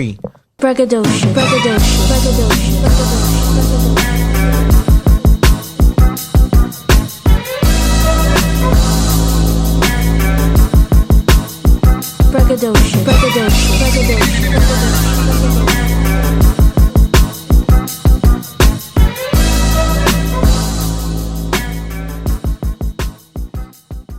Braggadocio, braggadocio, braggadocio, braggadocio, braggadocio, braggadocio, braggadocio.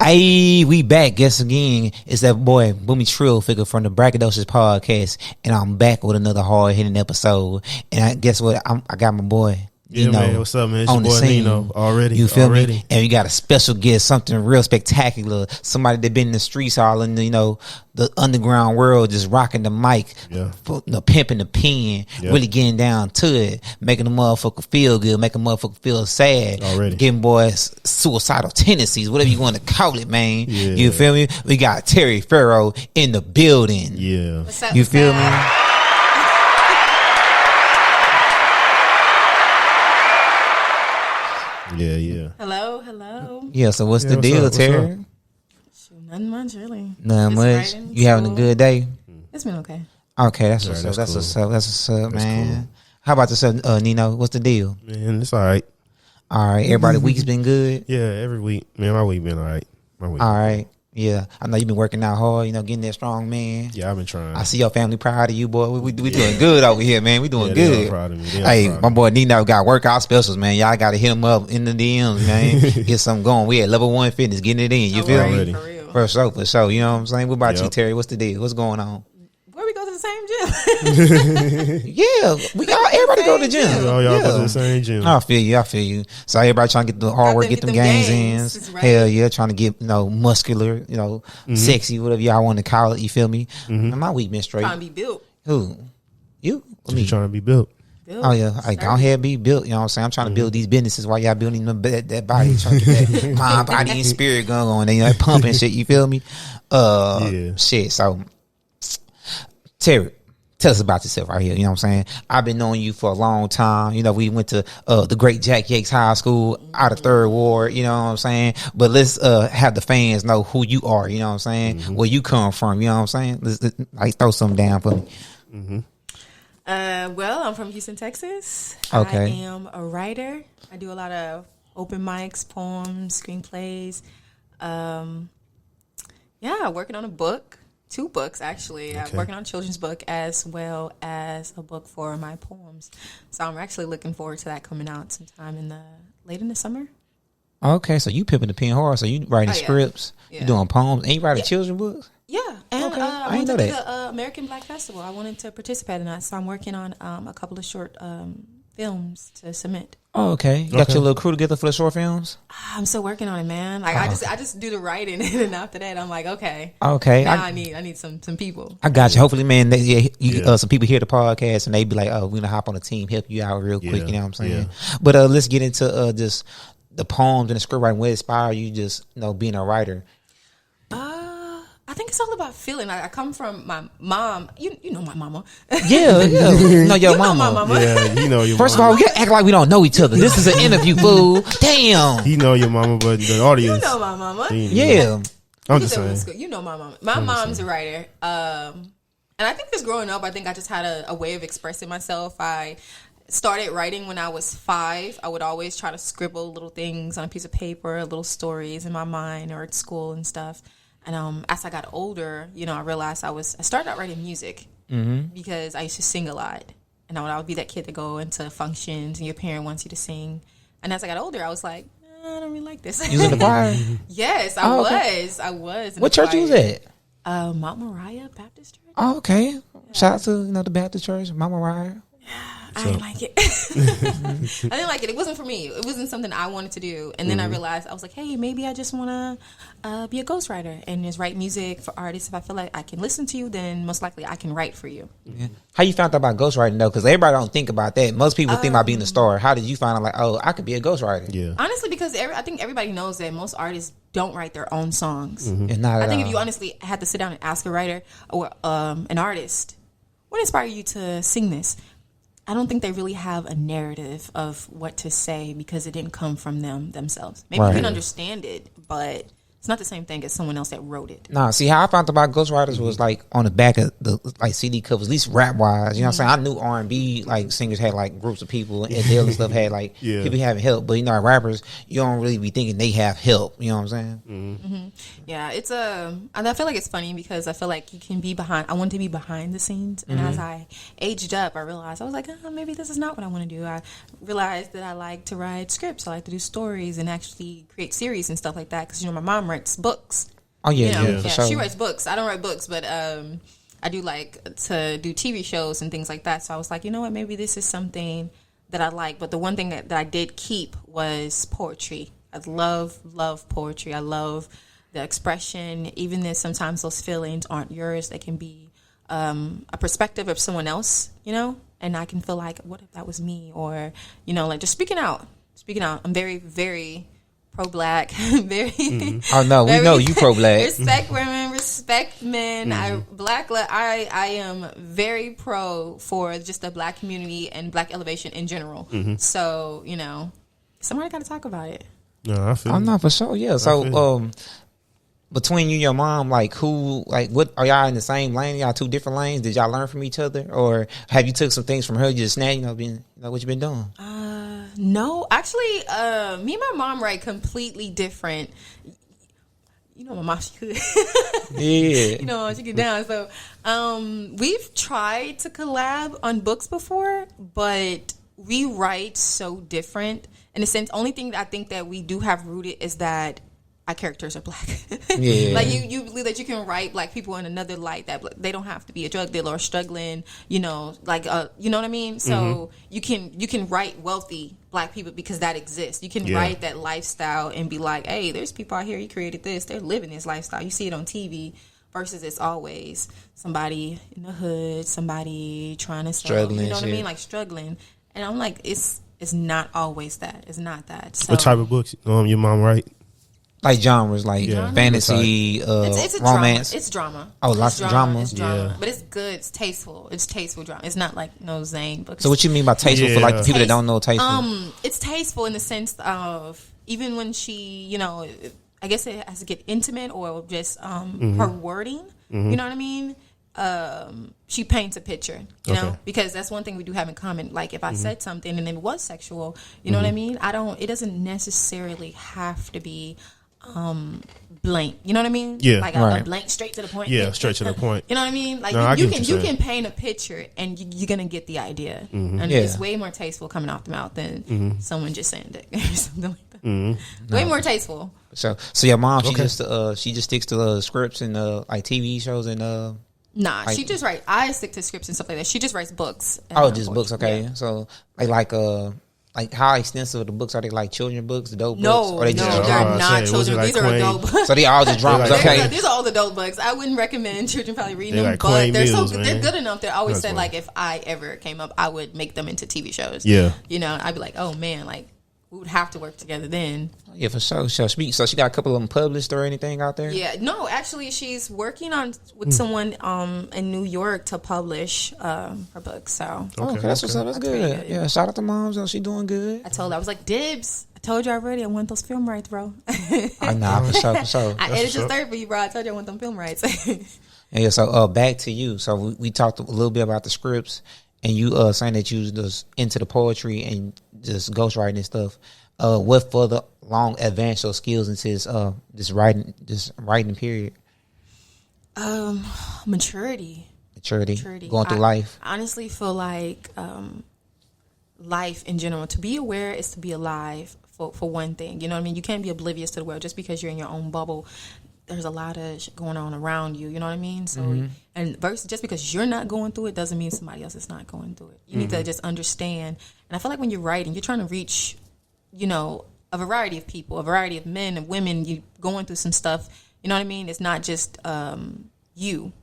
Hey, we back. Guess again, it's that boy Boomy Trill figure from the Braggadocious podcast, and I'm back with another hard hitting episode. And guess what? I got my boy. Yeah, man. What's up, man? It's on your boy the scene. Nino already. You feel me? And we got a special guest, something real spectacular. Somebody that been in the streets all in the, the underground world, just rocking the mic, pimping the pen, really getting down to it, making the motherfucker feel good, making the motherfucker feel sad, giving boys suicidal tendencies, whatever you want to call it, man. Yeah. You feel me? We got Terry Farrow in the building. Yeah. What's up? You feel me? Yeah. Hello. Yeah, so what's the what's deal, up? Terry? Nothing much, really. Nothing Just much. writing, You having a school. good day? It's been okay. Okay, that's what's Alright, up. That's that's what's up. That's what's up, That's man. cool. How about yourself, Nino? What's the deal? Man, it's all right. All right, everybody week's been good. Yeah, every week. Man, my week been all right. My week. All right, yeah. I know you've been working out hard. Getting that strong, man. Yeah, I've been trying. I see your family proud of you, boy. We doing good over here, man. We doing Yeah, they good. are proud of me. They are Hey, proud my of me. boy Nino got workout specials, man. Y'all got to hit him up in the DMs, man. Get something going. We at Level 1 Fitness, getting it in. You feel me? Already. For real. For sure. You know what I'm saying? What about you, Yep. Terry? What's the deal? What's going on? Where we go to the same gym? Yeah, everybody go to the gym. Y'all yeah. go to the same gym. I feel you. So everybody trying to get the hard work, get them gains That's in. right. Hell yeah, trying to get muscular, sexy, whatever y'all want to call it. You feel me? Man, my week been straight. Trying to be built. Who? You? Just trying to be built. Oh yeah, I go ahead, be built. You know what I'm saying? I'm trying to build these businesses while y'all building that body, trying to get that mind, body, and spirit going. That pumping shit. You feel me? Yeah. Shit. So, Terry, tell us about yourself right here. You know what I'm saying? I've been knowing you for a long time. We went to the great Jack Yates High School out of 3rd Ward. You know what I'm saying? But let's have the fans know who you are. You know what I'm saying? Where you come from. You know what I'm saying? Let's throw something down for me. Well, I'm from Houston, Texas. Okay. I am a writer. I do a lot of open mics, poems, screenplays. Working on a book. 2 books, actually. I'm working on a children's book as well as a book for my poems. So I'm actually looking forward to that coming out sometime late in the summer. Okay, so you pimping the pen hard. So you writing scripts, you doing poems, and you writing children's books. Yeah, and Okay. I I went didn't to know the American Black Festival. I wanted to participate in that, so I'm working on a couple of short films to submit. Oh, okay. You got your little crew together for the short films? I'm still working on it, man. Like I just do the writing, and then after that, I'm like, okay, Okay. now I need some people. I got you. Hopefully, man, some people hear the podcast and they be like, oh, we're going to hop on the team, help you out real quick. Yeah. You know what I'm saying? Yeah. But let's get into just the poems and the script writing. What inspired you just, being a writer? I think it's all about feeling. I come from my mom. You know my mama. Yeah. No, your You know mama. my mama. Yeah, you know your First of mama. all, we gotta act like we don't know each other. This is an interview, fool. Damn. He know your mama, but the You audience. know my mama. Yeah. I'm You just said saying. school. You know my mom. My mom's a writer. And I think just growing up, I think I just had a way of expressing myself. I started writing when I was 5. I would always try to scribble little things on a piece of paper, little stories in my mind or at school and stuff. And as I got older, I realized I started out writing music because I used to sing a lot. And I would be that kid to go into functions and your parent wants you to sing. And as I got older, I was like, I don't really like this. You was in the choir? Yes, I Oh, was. okay. I was. in What the church you was choir. at? Mount Moriah Baptist Church. Oh, okay. Shout out to the Baptist Church, Mama Ryan. I didn't like it. I didn't like it. It wasn't for me. It wasn't something I wanted to do. And then I realized, I was like, hey, maybe I just want to be a ghostwriter and just write music for artists. If I feel like I can listen to you, then most likely I can write for you. Yeah. How you found out about ghostwriting though? Because everybody don't think about that. Most people think about being a star. How did you find out like, oh, I could be a ghostwriter? Yeah. Honestly, because I think everybody knows that most artists don't write their own songs. And not I at think all. if you honestly had to sit down and ask a writer or an artist, what inspired you to sing this? I don't think they really have a narrative of what to say because it didn't come from themselves. Maybe you Right. can understand it, but It's not the same thing as someone else that wrote it. Nah, see how I found out about ghostwriters was like on the back of the like CD covers, at least rap wise. You know what I'm saying? I knew R&B like singers had like groups of people, and Adele and stuff had like people having help. But you know, rappers, you don't really be thinking they have help. You know what I'm saying? Yeah, it's and I feel like it's funny because I feel like you can be behind. I wanted to be behind the scenes, and as I aged up, I realized I was like, oh, maybe this is not what I want to do. I realized that I like to write scripts. I like to do stories and actually create series and stuff like that. Because my mom writes books. Oh yeah, You know, for sure. she writes books. I don't write books, but I do like to do TV shows and things like that. So I was like, you know what, maybe this is something that I like. But the one thing that I did keep was poetry. I love poetry. I love the expression, even if sometimes those feelings aren't yours. They can be a perspective of someone else, you know. And I can feel like, what if that was me? Or, you know, like just speaking out. I'm very, very pro-black. Very. Oh no, we know you pro-black. Respect women, respect men. I am very pro for just the black community and black elevation in general. So, you know, somebody got to talk about it. No, I feel. I'm not for sure. Yeah. So, between you and your mom, like what are y'all in the same lane? Y'all two different lanes? Did y'all learn from each other, or have you took some things from her? You just what you been doing? No, actually, me and my mom write completely different. You know, my mom, she could. Yeah. You know, she get down. So, we've tried to collab on books before, but we write so different. In a sense, only thing that I think that we do have rooted is that our characters are black. Yeah. Like you believe that you can write black people in another light, that they don't have to be a drug dealer or struggling, you know, like you know what I mean? So you can write wealthy black people because that exists. You can write that lifestyle and be like, hey, there's people out here, he created this, they're living this lifestyle. You see it on TV versus it's always somebody in the hood, somebody trying to struggling, you know what I mean? Like struggling. And I'm like, it's not always that. It's not that. So, what type of books your mom write? Like genres, like fantasy, it's romance. Drama. It's drama. Oh, lots of drama. It's drama, Yeah. but it's good. It's tasteful. It's tasteful drama. It's not like no Zane books. So what you mean by tasteful for like the people that don't know tasteful? It's tasteful in the sense of even when she, you know, I guess it has to get intimate or just her wording. You know what I mean? She paints a picture, you know, because that's one thing we do have in common. Like if I said something and it was sexual, you know what I mean? It doesn't necessarily have to be blank. You know what I mean? Yeah. Like right. a blank, straight to the point. Yeah, straight to the point. You know what I mean? Like No, you I get what can you're saying. paint a picture and you're gonna get the idea, and Yeah. it's way more tasteful coming off the mouth than someone just saying dick or something like that. Way more tasteful. So your mom, she just sticks to scripts and like TV shows and Nah, she just writes. I stick to scripts and stuff like that. She just writes books. just books. Okay, Yeah. so like how extensive are the books? Are they like children books, adult books? No, Or they no, just they're drama? not Say, was it children. like These are Queen? adult books. So they all just dramas. They're Okay. These are all adult books. I wouldn't recommend children probably reading They're them, like but Queen they're Mills, they're man. good enough. They always That's said funny. like if I ever came up, I would make them into TV shows. Yeah. You know, I'd be like, oh man, like we would have to work together then. Yeah, for sure. So she got a couple of them published or anything out there? Yeah, no, actually, she's working on with someone in New York to publish her book. So Okay, that's what's up. That's pretty good. good. Yeah, shout out to moms. She doing good. I told her, I was like, dibs. I told you already. I want those film rights, bro. Nah, for sure. I edited your story for you, bro. I told you I want them film rights. Yeah, so back to you. So we talked a little bit about the scripts, and you saying that you was just into the poetry and just ghostwriting and stuff. What further long advanced your skills into this writing period? Maturity. Going through life. I honestly feel like life in general, to be aware is to be alive for one thing. You know what I mean? You can't be oblivious to the world just because you're in your own bubble. There's a lot of shit going on around you. You know what I mean? So, and versus just because you're not going through it doesn't mean somebody else is not going through it. You need to just understand. And I feel like when you're writing, you're trying to reach, you know, a variety of people, a variety of men and women. You going through some stuff. You know what I mean? It's not just you.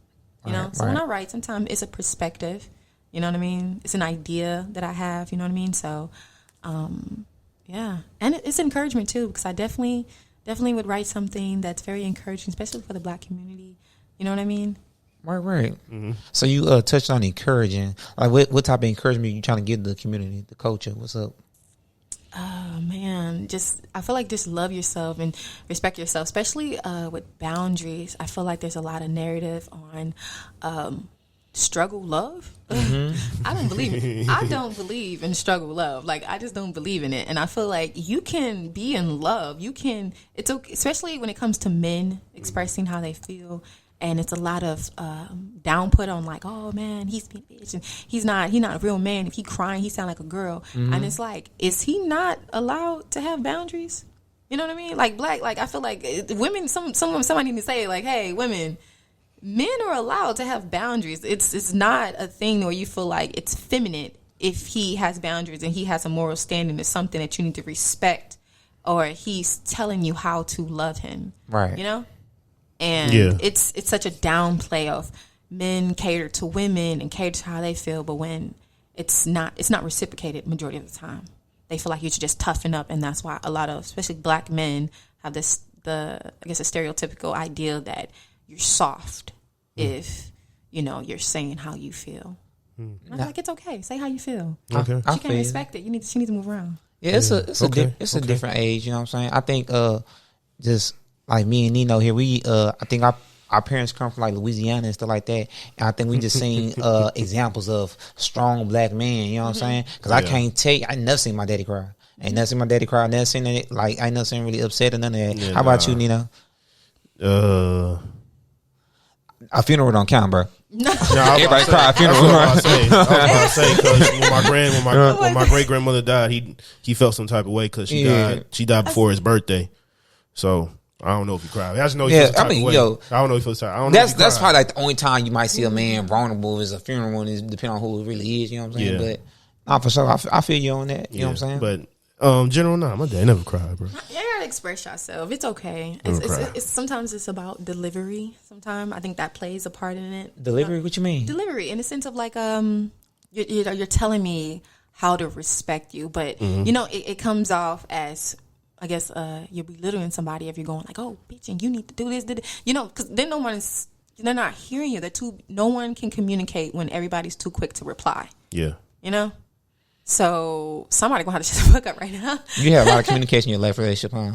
You know. So when I write, sometimes it's a perspective. You know what I mean? It's an idea that I have. You know what I mean? So, yeah, and it's encouragement too, because I definitely would write something that's very encouraging, especially for the Black community. You know what I mean? Right. So you touched on encouraging. Like what type of encouragement you trying to give the community, the culture? What's up? Oh man, I feel like just love yourself and respect yourself, especially with boundaries. I feel like there's a lot of narrative on struggle love. I don't believe in struggle love. Like, I just don't believe in it. And I feel like you can be in love. It's okay, especially when it comes to men expressing how they feel. And it's a lot of downput on, like, oh man, he's being a bitch, and he's not a real man. If he crying, he sound like a girl. And it's like, is he not allowed to have boundaries? You know what I mean? Like, I feel like women. Somebody need to say, like, hey, women, men are allowed to have boundaries. It's not a thing where you feel like it's feminine if he has boundaries and he has a moral standing. It's something that you need to respect, or he's telling you how to love him. Right. You know. And it's such a downplay of men cater to women and cater to how they feel, but when it's not reciprocated majority of the time. They feel like you should just toughen up, and that's why a lot of, especially black men, have a stereotypical idea that you're soft if you're saying how you feel. And I'm like, it's okay, say how you feel. Okay, she can't respect it. She needs to move around. Yeah, it's a different age. You know what I'm saying? I think just like me and Nino here, I think our parents come from like Louisiana and stuff like that, and I think we just seen examples of strong black men. You know what I'm saying? Because I can't tell you, I never seen my daddy cry. I never seen my daddy cry. I never seen it, like, I never seen him really upset or none of that. Yeah, How about you, Nino? A funeral don't count, bro. Everybody cry at a funeral. I was about to say, because when my great grandmother died, he felt some type of way because she died before his birthday. So I don't know if he cried. I just know he feels type of way. I don't know if he feels tired. That's probably like the only time you might see a man vulnerable is a funeral, and depending on who it really is. You know what I'm saying? Yeah. But for sure, I feel you on that. You know what I'm saying? But general, my dad never cried, bro. You gotta express yourself. It's okay. Sometimes it's about delivery. Sometimes I think that plays a part in it. Delivery? What you mean? Delivery, in the sense of like, you're telling me how to respect you, but it comes off as, I guess, you're belittling somebody if you're going like, oh, bitch, and you need to do this, because then they're not hearing you. No one can communicate when everybody's too quick to reply. Yeah. So somebody gonna have to shut the fuck up right now. You have a lot of communication in your life relationship, huh?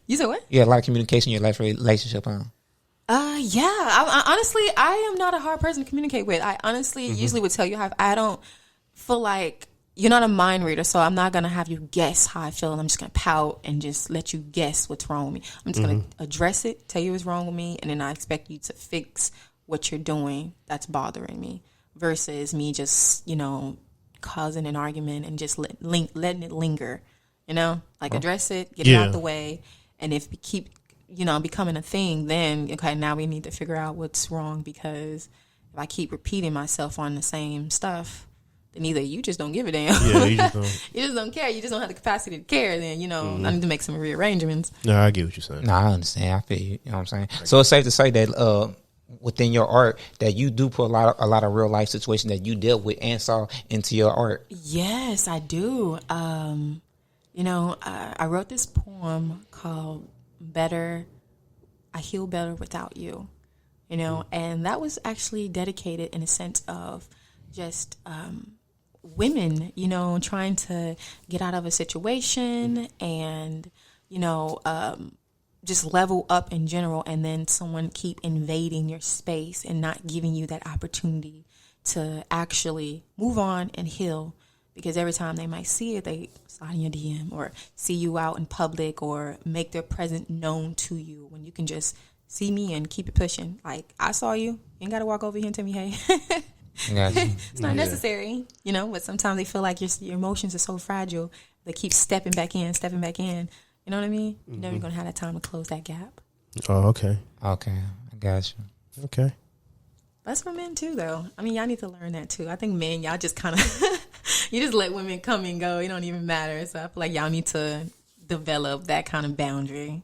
You said what? You have a lot of communication in your life relationship, huh? Yeah. I honestly, I am not a hard person to communicate with. I honestly usually would tell you how I don't feel like you're not a mind reader, so I'm not gonna have you guess how I feel, and I'm just gonna pout and just let you guess what's wrong with me. I'm just gonna address it, tell you what's wrong with me, and then I expect you to fix what you're doing that's bothering me, versus me just causing an argument and just letting it linger. Address it, get it out the way, and if we keep becoming a thing, then okay, now we need to figure out what's wrong, because if I keep repeating myself on the same stuff, then either you just don't give a damn. Yeah, you just don't. You just don't care. You just don't have the capacity to care. Then I need to make some rearrangements. No, I get what you're saying. No, I understand. I feel you. You know what I'm saying? So it's safe to say that within your art, that you do put a lot of real life situations that you dealt with and saw into your art. Yes, I do. I wrote this poem called "Better." I heal better without you. And that was actually dedicated in a sense of just women, trying to get out of a situation and, just level up in general, and then someone keep invading your space and not giving you that opportunity to actually move on and heal. Because every time they might see it, they slide in your DM or see you out in public or make their presence known to you, when you can just see me and keep it pushing. Like, I saw you. You ain't got to walk over here and tell me, hey. It's not necessary, but sometimes they feel like your emotions are so fragile. They keep stepping back in. You know what I mean? You're never going to have that time to close that gap. Oh, okay. Okay. I got you. Okay. That's for men too, though. I mean, y'all need to learn that too. I think men, y'all just kind of, you just let women come and go. It don't even matter. So I feel like y'all need to develop that kind of boundary.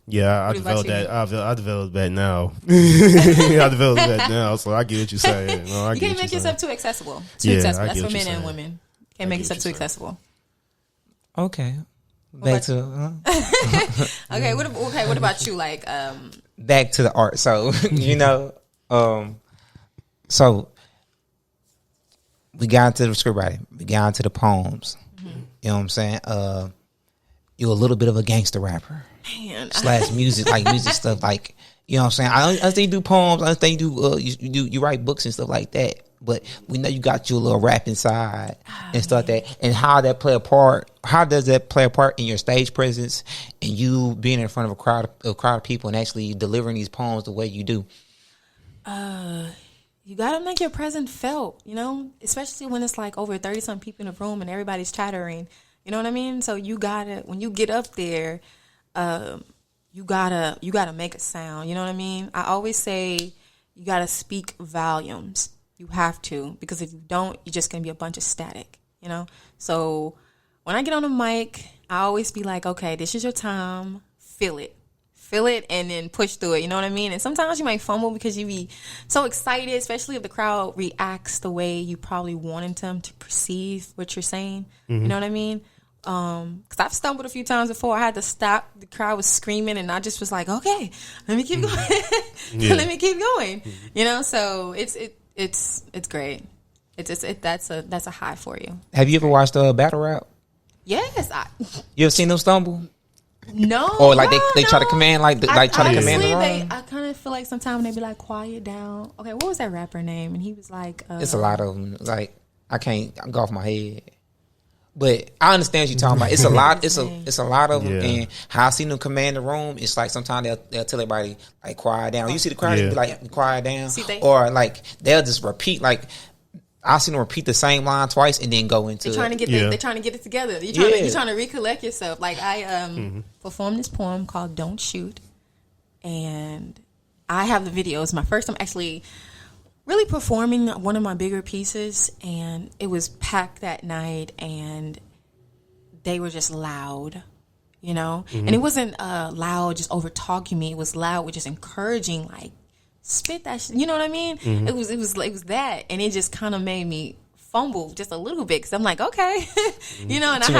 Yeah, I developed that. I developed that now. I developed that now, so I get what you're saying. No, you can't make yourself too accessible. That's for men and women. Can't make yourself too accessible. Okay. Back to okay. What about you? Like, back to the art. So so we got into the script writing. We got into the poems. You know what I'm saying? You're a little bit of a gangster rapper. Man. / music, like music stuff, like, you know what I'm saying? I understand you do poems, I understand you write books and stuff like that, but we know you got your little rapping side and stuff like that. And how does that play a part in your stage presence and you being in front of a crowd of people and actually delivering these poems the way you do? You gotta make your presence felt, you know, especially when it's like over 30-something people in the room and everybody's chattering. You know what I mean? So you gotta, when you get up there, you gotta make a sound. You know what I mean? I always say you gotta speak volumes. You have to, because if you don't, you're just gonna be a bunch of static. You know. So when I get on the mic, I always be like, okay, this is your time. Feel it, and then push through it. You know what I mean? And sometimes you might fumble because you be so excited, especially if the crowd reacts the way you probably wanted them to perceive what you're saying. You know what I mean? Because I've stumbled a few times before. I had to stop. The crowd was screaming, and I just was like, "Okay, let me keep going. Let me keep going." You know, so it's great. That's a high for you. Have you ever watched battle rap? Yes. You ever seen them stumble? No. Or like they try to command try to command the room? I kind of feel like sometimes they be like, "Quiet down." Okay, what was that rapper name? And he was like, "It's a lot of them. Like I can't go off my head." But I understand what you're talking about. It's a lot. It's a lot of them. And how I seen them command the room, it's like sometimes they'll tell everybody like quiet down. You see the crowd be like quiet down, or like they'll just repeat. Like I seen them repeat the same line twice and then go into. They're trying to get they're trying to get it together. You're trying to recollect yourself. Like I performed this poem called "Don't Shoot," and I have the videos. My first time actually really performing one of my bigger pieces, and it was packed that night, and they were just loud, you know. And it wasn't loud just over talking me. It was loud with just encouraging, like spit that shit. You know what I mean? It was that, and it just kind of made me fumble just a little bit because I'm like, okay, you know. And I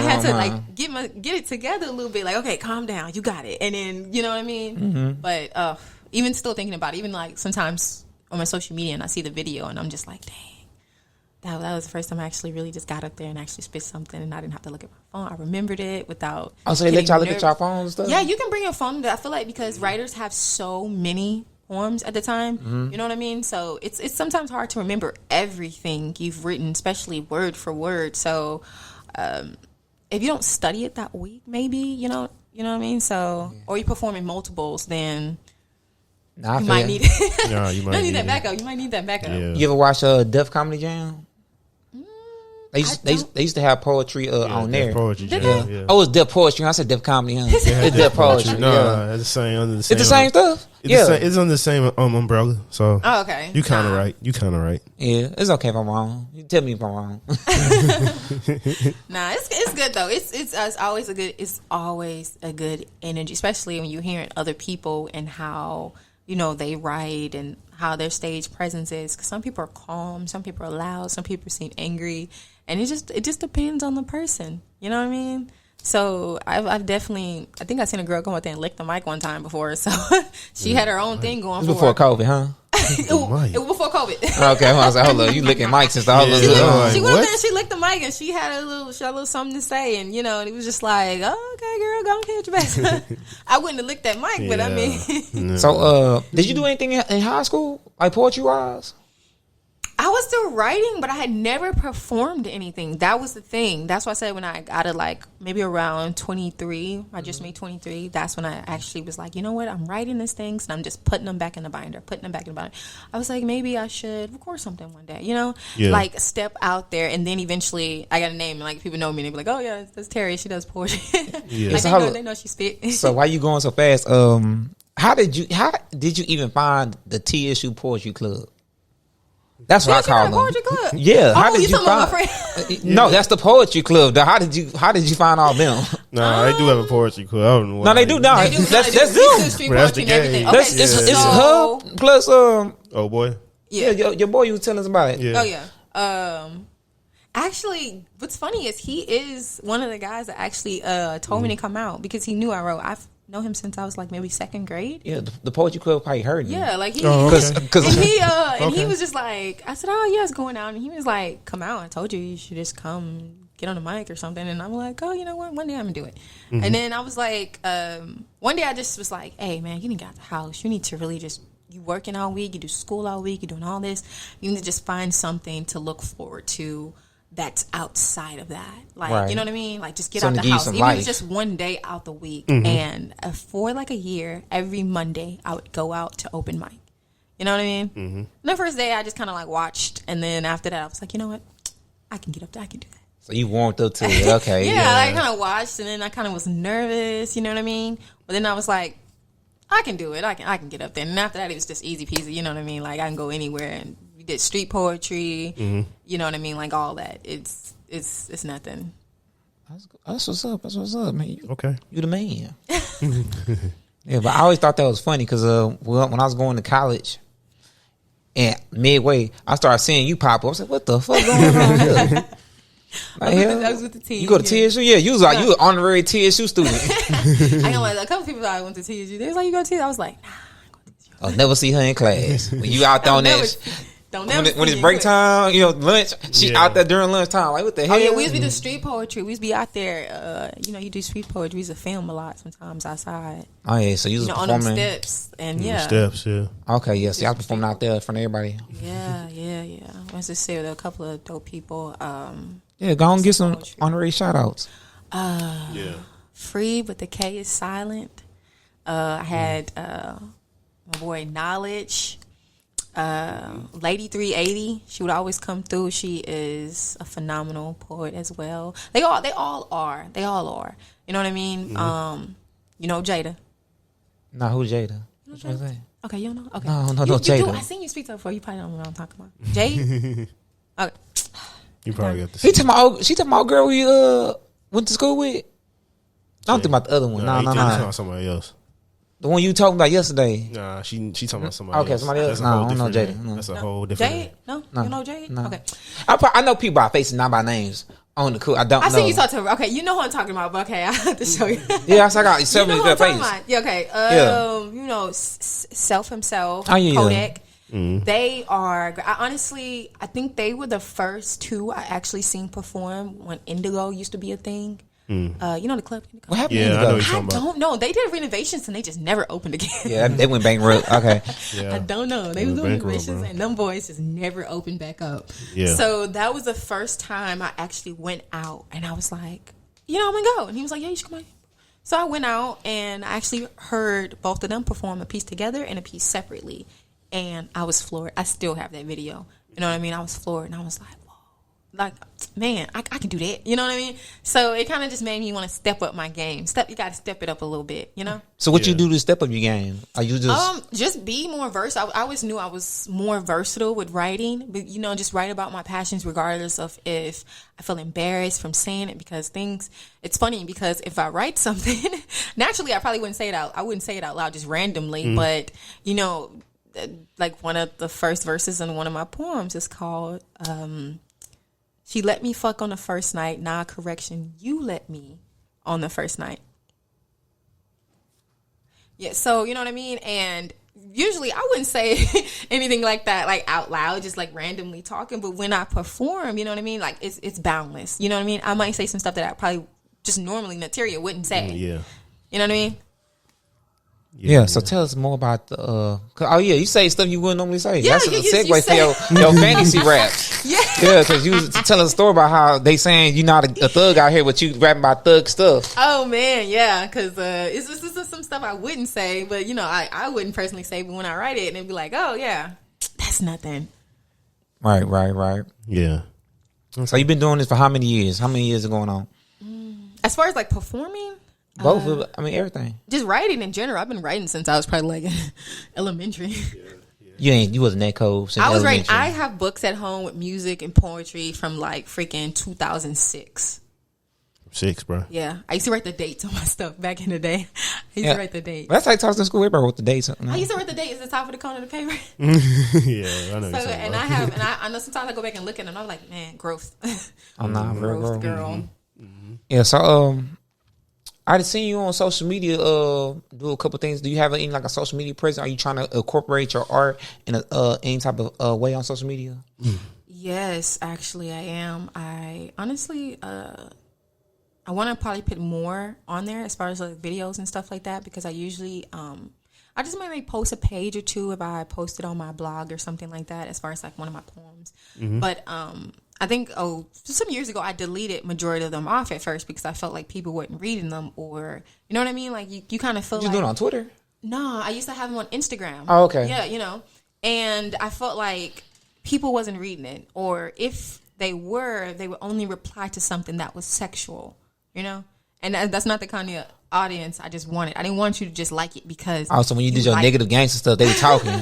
had to like get it together a little bit. Like, okay, calm down, you got it. And then you know what I mean. But even still thinking about it, even like sometimes on my social media and I see the video and I'm just like, dang, that was the first time I actually really just got up there and actually spit something and I didn't have to look at my phone. I remembered it without. Oh, so they let y'all look at your phones and stuff? Yeah, you can bring your phone. I feel like because writers have so many poems at the time, you know what I mean? So it's sometimes hard to remember everything you've written, especially word for word. So if you don't study it that week, maybe, you know what I mean? So, or you perform in multiples, then you might need it. Yeah, you might need that backup. You might need that backup. Yeah. You ever watch Def Comedy Jam? They used to have poetry on there. Poetry Jam. Yeah. Oh, it's Def Poetry. I said Def Comedy. It's Def Poetry. No, it's the same. It's the same stuff. It's on the same umbrella. So, okay. You kind of right. Yeah, it's okay if I'm wrong. You tell me if I'm wrong. Nah, it's good though. It's always a good energy, especially when you're hearing other people and how, you know, they write and how their stage presence is. Because some people are calm, some people are loud, some people seem angry, and it just depends on the person. You know what I mean? So I've definitely, I think I seen a girl come out there and lick the mic one time before. So she had her own thing going for her. Before COVID, huh? It was before COVID. Okay, I was like, hold up, you licking mics since the whole She went there and she licked the mic and she had a little something to say, and you know, it was just like, oh, okay, girl, go and catch your best. I wouldn't have licked that mic, but I mean. So, did you do anything in high school, like poetry wise? I was still writing, but I had never performed anything. That was the thing. That's why I said when I got to like maybe around 23, I just made 23. That's when I actually was like, you know what? I'm writing these things and I'm just putting them back in the binder. I was like, maybe I should record something one day, you know? Yeah. Like step out there. And then eventually I got a name and like people know me and they be like, oh yeah, that's Terry. She does poetry. Yeah. Like they know she spit. So why you going so fast? How did you even find the TSU Poetry Club? That's what I call them. Poetry club. Yeah. How did you find my friend? No, that's the poetry club. How did you find all them? No, they do have a poetry club. I don't know. No, they do. No, that's them. That's the game. It's Hub plus oh boy. Yeah, your boy you was telling us about it. Yeah. Oh yeah. Actually, what's funny is he is one of the guys that actually told me to come out because he knew I wrote. I've known him since I was like maybe second grade. Yeah, the poetry club probably heard me. Yeah, like he, okay. and he was just like, I said, oh yeah, it's going out, and he was like, come out. I told you should just come get on the mic or something. And I'm like, oh, you know what? One day I'm going to do it. Mm-hmm. And then I was like, one day I just was like, hey, man, you need to get out the house. You need to really just, you working all week, you do school all week, you're doing all this. You need to just find something to look forward to that's outside of that. Like, you know what I mean? Like, just get out the house. Even if it's just one day out the week. Mm-hmm. And for like a year, every Monday, I would go out to open mic. You know what I mean? Mm-hmm. The first day, I just kind of like watched. And then after that, I was like, you know what? I can get up there. I can do that. So you warmed up to it. Okay. Yeah, I kind of watched. And then I kind of was nervous. You know what I mean? But then I was like, I can do it. I can get up there. And after that, it was just easy peasy. You know what I mean? Like, I can go anywhere. And we did street poetry. Mm-hmm. You know what I mean? Like, all that. It's nothing. That's what's up. That's what's up, man. Okay. You the man. Yeah, but I always thought that was funny because when I was going to college, and midway, I started seeing you pop up. I was like, what the fuck going on here? I was with the team. You go to TSU? Yeah, you was like, you an honorary TSU student. I know, like, a couple people thought I went to TSU. They was like, you go to TSU? I was like, nah, I go to TSU. I'll never see her in class. When you out there on that... When it's break time, you know, lunch, she out there during lunchtime. Like, what the hell? Oh, yeah, we used to do street poetry. We used to be out there. You know, you do street poetry. We used to film a lot sometimes outside. Oh, yeah. So you was performing. On them steps. And yeah. Steps, yeah. Okay, yeah. So y'all performing out there in front of everybody. Yeah. I was just there with a couple of dope people. Yeah, go on and get some honorary shout outs. Yeah. Free, but the K is silent. I had my boy Knowledge. Lady 380, she would always come through. She is a phenomenal poet as well. They all are. You know what I mean? Mm-hmm. You know Jada. Nah, who's Jada? You know Jada? Okay, you don't know? Okay. No, Jada. I seen you speak to her before. You probably don't know what I'm talking about. Jade? Okay. You probably got to see. She talking about girl we went to school with. I don't think about the other one. No. Talking about somebody else. The one you talking about yesterday. Nah, she talking about somebody else. Okay, somebody else. No, I don't know Jada. No. That's a whole different Jade? No? You know Jade? No. Okay. I know people by faces, not by names. On the cool, I don't know. I seen you talk to her. Okay, you know who I'm talking about, but okay, I have to show you. Yeah, I got several you know faces. Yeah, okay. You know, Self himself, yeah. Kodak. Mm-hmm. They are, I think they were the first two I actually seen perform when Indigo used to be a thing. You know the club? What happened to Indigo? I don't know. They did renovations and they just never opened again. Yeah, they went bankrupt. Okay. Yeah. I don't know. They was doing renovations and them boys just never opened back up. Yeah. So that was the first time I actually went out and I was like, you know, I'm going to go. And he was like, yeah, you should come out. So I went out and I actually heard both of them perform a piece together and a piece separately. And I was floored. I still have that video. You know what I mean? I was floored and I was like, like, man, I can do that. You know what I mean? So it kind of just made me want to step up my game. You got to step it up a little bit, you know? So what you do to step up your game? Are you just be more versatile. I always knew I was more versatile with writing, but, you know, just write about my passions regardless of if I feel embarrassed from saying it because it's funny because if I write something, naturally I probably wouldn't say it out. I wouldn't say it out loud just randomly, but, you know, like one of the first verses in one of my poems is called, she let me fuck on the first night. Nah, correction. You let me on the first night. Yeah, so you know what I mean? And usually I wouldn't say anything like that, like out loud, just like randomly talking. But when I perform, you know what I mean? Like it's boundless. You know what I mean? I might say some stuff that I probably just normally Materia wouldn't say. Yeah. You know what I mean? Yeah, so tell us more about the. You say stuff you wouldn't normally say. Yeah, that's a segue for your fantasy rap. Yeah, because you was telling a story about how they saying you're not a thug out here, but you rapping about thug stuff. Oh man, yeah, because it's just some stuff I wouldn't say, but you know, I wouldn't personally say, but when I write it, and it'd be like, oh yeah, that's nothing. Right. Yeah. So you've been doing this for how many years? How many years is going on? As far as like performing. Both of it. I mean, everything. Just writing in general. I've been writing since I was probably like elementary. You wasn't that cold since I was elementary. writing. I have books at home with music and poetry from like freaking 2006. 6, bro. Yeah, I used to write the dates on my stuff back in the day. I used to write the dates. That's like talking to school. Everybody wrote the dates. I used to write the dates at the top of the corner of the paper. Yeah, I know. So, and I know sometimes I go back and look at them. I'm like, man, growth. I'm not growth, girl. Mm-hmm. Yeah, so I've seen you on social media do a couple things. Do you have any like a social media presence? Are you trying to incorporate your art in any type of way on social media? Yes, actually, I am. I honestly, I want to probably put more on there as far as like videos and stuff like that, because I usually, I just might post a page or two if I post it on my blog or something like that, as far as like one of my poems. But I think some years ago I deleted majority of them off at first because I felt like people weren't reading them, or you know what I mean. Like you kind of feel. You do it on Twitter? No, I used to have them on Instagram. Oh, okay. Yeah, you know, and I felt like people wasn't reading it, or if they were, they would only reply to something that was sexual, you know? And that's not the kind of audience I just wanted. I didn't want you to just like it because... Also, when you did your negative gangster stuff, they were talking.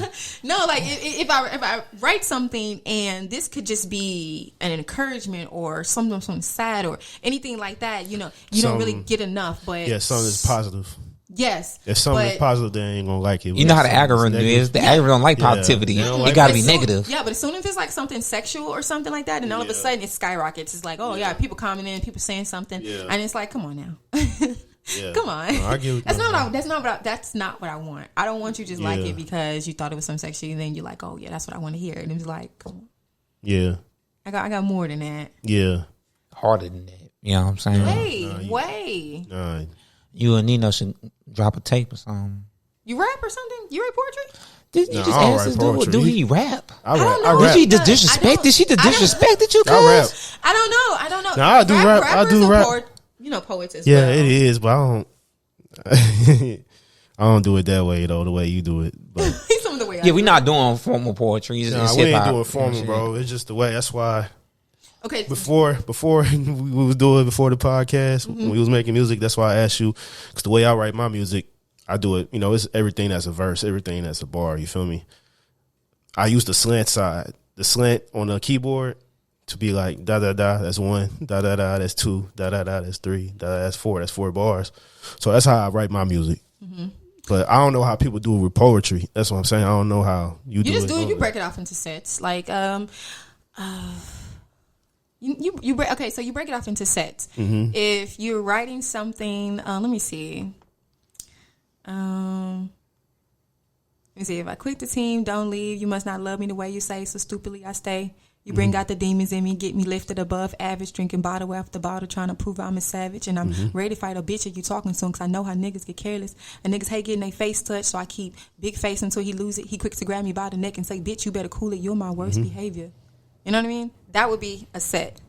No, like, if I write something and this could just be an encouragement or something sad or anything like that, you know, you don't really get enough, but... Yeah, something that's positive. Yes. If something is positive, they ain't gonna like it. You know how the algorithm is. The algorithm don't like positivity. It gotta be negative. Yeah, but as soon as it's like something sexual or something like that, and all of a sudden it skyrockets. It's like, oh yeah, people commenting, people saying something, and it's like, come on now. Come on. No, I get that's not what I want. I don't want you to just like it because you thought it was some sexual, and then you're like, oh yeah, that's what I want to hear. And it's like, come on. Yeah. I got more than that. Yeah. Harder than that. You know what I'm saying? Way. You and Nino should drop a tape or something. You rap or something? You write poetry? Did you just ask this dude? Do he rap? I rap. Did she disrespect? Did she disrespect you? I rap. I don't know. No, I do rap. I do rap. You know, poets as well. Yeah, it is, but I don't. I don't do it that way though. The way you do it. But some of the way. We're not doing formal poetry. We ain't doing formal, bro. It's just the way. That's why. Okay. Before we was doing before the podcast, when we was making music, that's why I asked you, because the way I write my music, I do it. You know, it's everything that's a verse, everything that's a bar. You feel me? I use the slant side, the slant on the keyboard to be like da da da. That's one. Da da da. That's two. Da da da. That's three. Da da. That's four. That's 4 bars. So that's how I write my music. But I don't know how people do it with poetry. That's what I'm saying. I don't know how you do it. You just do it. You break it off into sets, like You break, okay, so you break it off into sets. If you're writing something, let me see. Let me see. If I quit the team, don't leave. You must not love me the way you say, so stupidly I stay. You bring out the demons in me, get me lifted above average, drinking bottle after bottle, trying to prove I'm a savage. And I'm ready to fight a bitch if you talking to him, because I know how niggas get careless. And niggas hate getting their face touched, so I keep big face until he lose it. He quick to grab me by the neck and say, bitch, you better cool it. You're my worst behavior. You know what I mean? That would be a set.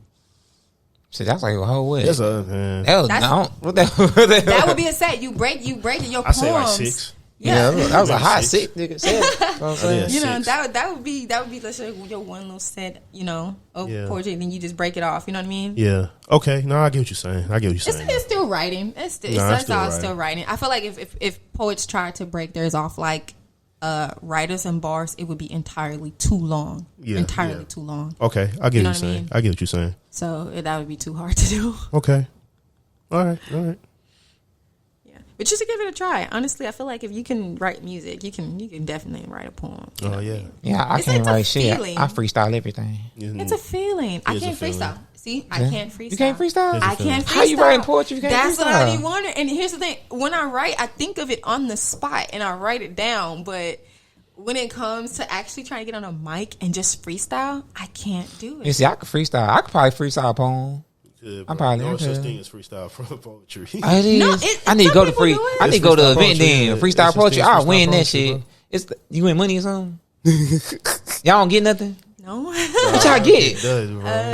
See, that's like a whole way. That would be a set. You break your poems. I say like 6. Yeah, that was a hot 6, nigga. You know, that would be let's say your one little set, you know, of poetry, and then you just break it off. You know what I mean? Yeah. Okay. No, I get what you're saying. It's still writing. It's still writing. I feel like if poets tried to break theirs off like writers and bars, it would be entirely too long. Too long. Okay, I get what you're saying. I get what you're saying. So that would be too hard to do. Okay. All right. Yeah, but just to give it a try. Honestly, I feel like if you can write music, you can definitely write a poem. Oh yeah. Yeah, I can't write shit. I freestyle everything. It's a feeling. I can't freestyle. See, I can't freestyle. You can't freestyle? I can't freestyle. How you writing poetry if you can't freestyle? That's what I be wondering. And here's the thing. When I write, I think of it on the spot and I write it down. But when it comes to actually trying to get on a mic and just freestyle, I can't do it. You see, I could freestyle. I could probably freestyle a poem. I'm probably no such thing as freestyle from poetry. It is. I need to go to I need to go to an event then. Freestyle poetry. I'll win that shit. You win money or something? Y'all don't get nothing? No. What y'all get?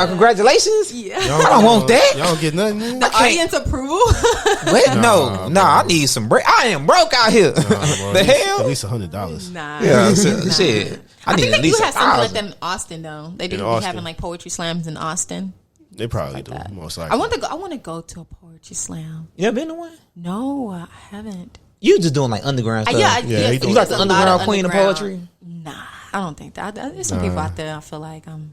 Congratulations. Yeah. I don't want that. Y'all don't get nothing. The audience approval. What? No. I need some break. I am broke out here. The hell? At least $100. Nah. Yeah. Shit. I think they do have something like that in Austin though. They do be having like poetry slams in Austin. They probably do. Most likely. I want to go to a poetry slam. You ever been to one? No, I haven't. You just doing like underground stuff. Yeah. You like the underground queen of poetry? Nah, I don't think that. There's some people out there. I feel like I'm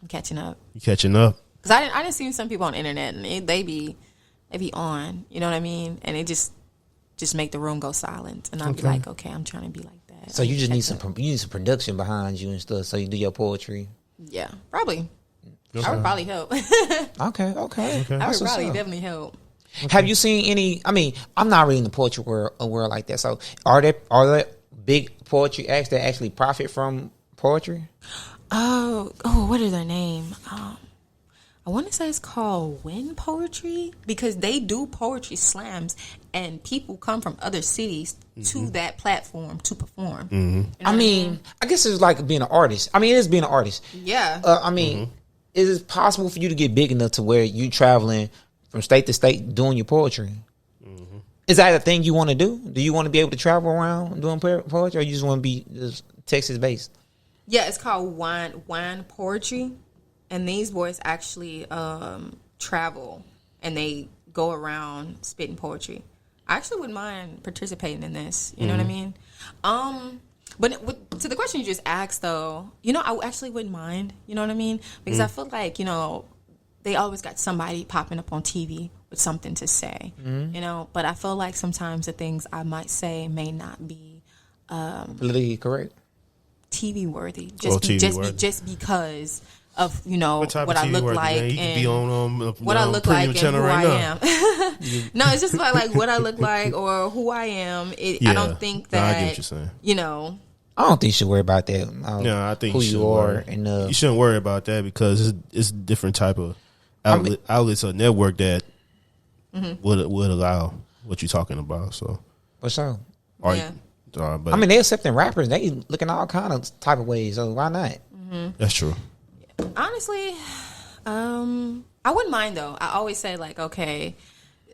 catching up. You catching up? Because I didn't see some people on the internet and they be on. You know what I mean? And it just make the room go silent. And I'll be like, okay, I'm trying to be like that. So you just need some production behind you and stuff. So you do your poetry. Yeah, probably. I would probably help. Okay. I would probably definitely help. Okay. Have you seen any? I mean, I'm not reading the poetry world like that. So are there big poetry acts that actually profit from poetry? what is their name? I want to say it's called Win Poetry because they do poetry slams and people come from other cities to that platform to perform. You know I mean, I guess it's like being an artist. I mean, it is being an artist. Yeah. I mean, is it possible for you to get big enough to where you traveling from state to state doing your poetry? Is that a thing you want to do? Do you want to be able to travel around doing poetry, or you just want to be just Texas based? Yeah, it's called Wine Poetry. And these boys actually travel and they go around spitting poetry. I actually wouldn't mind participating in this. You know what I mean? But to the question you just asked, though, I actually wouldn't mind. You know what I mean? Because I feel like, they always got somebody popping up on TV with something to say. But I feel like sometimes the things I might say may not be politically correct, TV worthy. Just because of what I look like and what I look like and who I am. No, it's just about like what I look like or who I am. I don't think that I get what you're saying. I don't think you should worry about that. I think who you are, and you shouldn't worry about that because it's a different type of outlets or network that would allow what you're talking about. So for sure. But I mean, they accepting rappers. They looking all kind of type of ways. So why not? That's true. Honestly, I wouldn't mind though. I always say like, okay,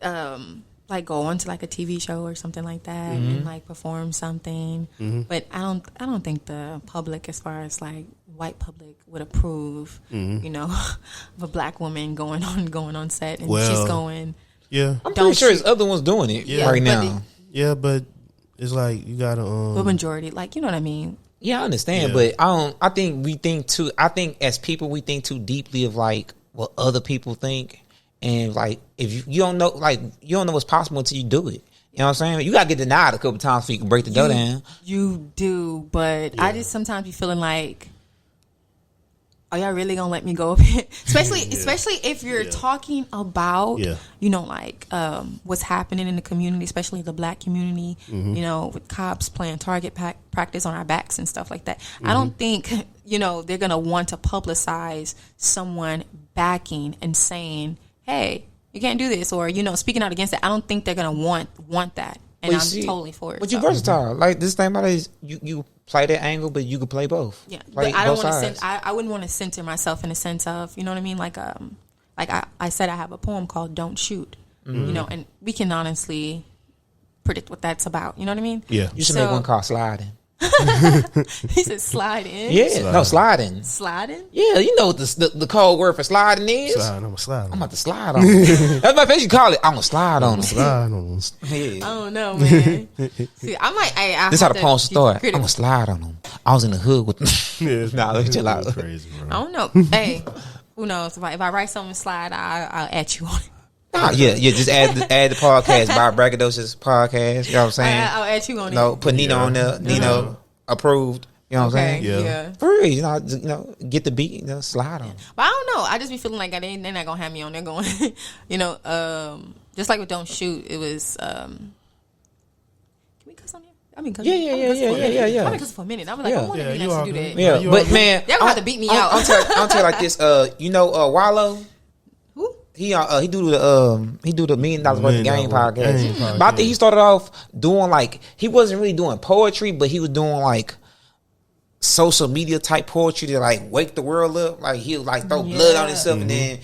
like go on to like a TV show or something like that and like perform something. But I don't think the public, as far as like white public, would approve, of a black woman going on set and she's going. Yeah, I'm pretty sure there's other ones doing it right now. But it's like you gotta. The majority, like you know what I mean. Yeah, I understand, but I think we think too. I think as people, we think too deeply of like what other people think, and like if you don't know, like you don't know what's possible until you do it. You know what I'm saying? You gotta get denied a couple times so you can break the dough down. You do, but I just sometimes be feeling like, are y'all really gonna let me go up here? Especially if you're talking about, like what's happening in the community, especially the black community, with cops playing target practice on our backs and stuff like that. I don't think, they're gonna want to publicize someone backing and saying, hey, you can't do this, or, speaking out against it. I don't think they're gonna want that. And I'm totally for it. But you're versatile. Like this thing about it is you play that angle, but you can play both. Yeah, but I don't want to. I wouldn't want to center myself in a sense of, you know what I mean. Like I said, I have a poem called "Don't Shoot." And we can honestly predict what that's about. You know what I mean? Yeah. You should make one called "Sliding." He said slide in. Yeah, sliding. Sliding? Yeah, you know what the code word for sliding is? I'm gonna slide on. I'm about to slide on him. That's my face you call it. I'm gonna slide on him. Slide on him. Yeah. I don't know, man. See, I might. This how the poem start. I'm gonna slide on him. I was in the hood with them. Nah, let's chill out. Crazy, bro. I don't know. Hey, who knows? If I write something slide, I'll add you on it. Just add the podcast, Bob Braggadocious podcast. You know what I'm saying? I'll add you on it. No, put Nino on there. Nino approved. You know what I'm saying? Yeah. For real, get the beat, slide on. But I don't know. I just be feeling like they're not gonna have me on there going. Just like with "Don't Shoot," it was. Can we cuss on here? I mean, yeah. I've been cussing for a minute. I'm like, I want to do that. Yeah, but man, y'all gonna have to beat me out. I'm telling you like this. Wallow. He do the $1 million worth of game podcast. But I think he started off doing like, he wasn't really doing poetry, but he was doing like social media type poetry to like wake the world up. Like he would like throw blood on himself and then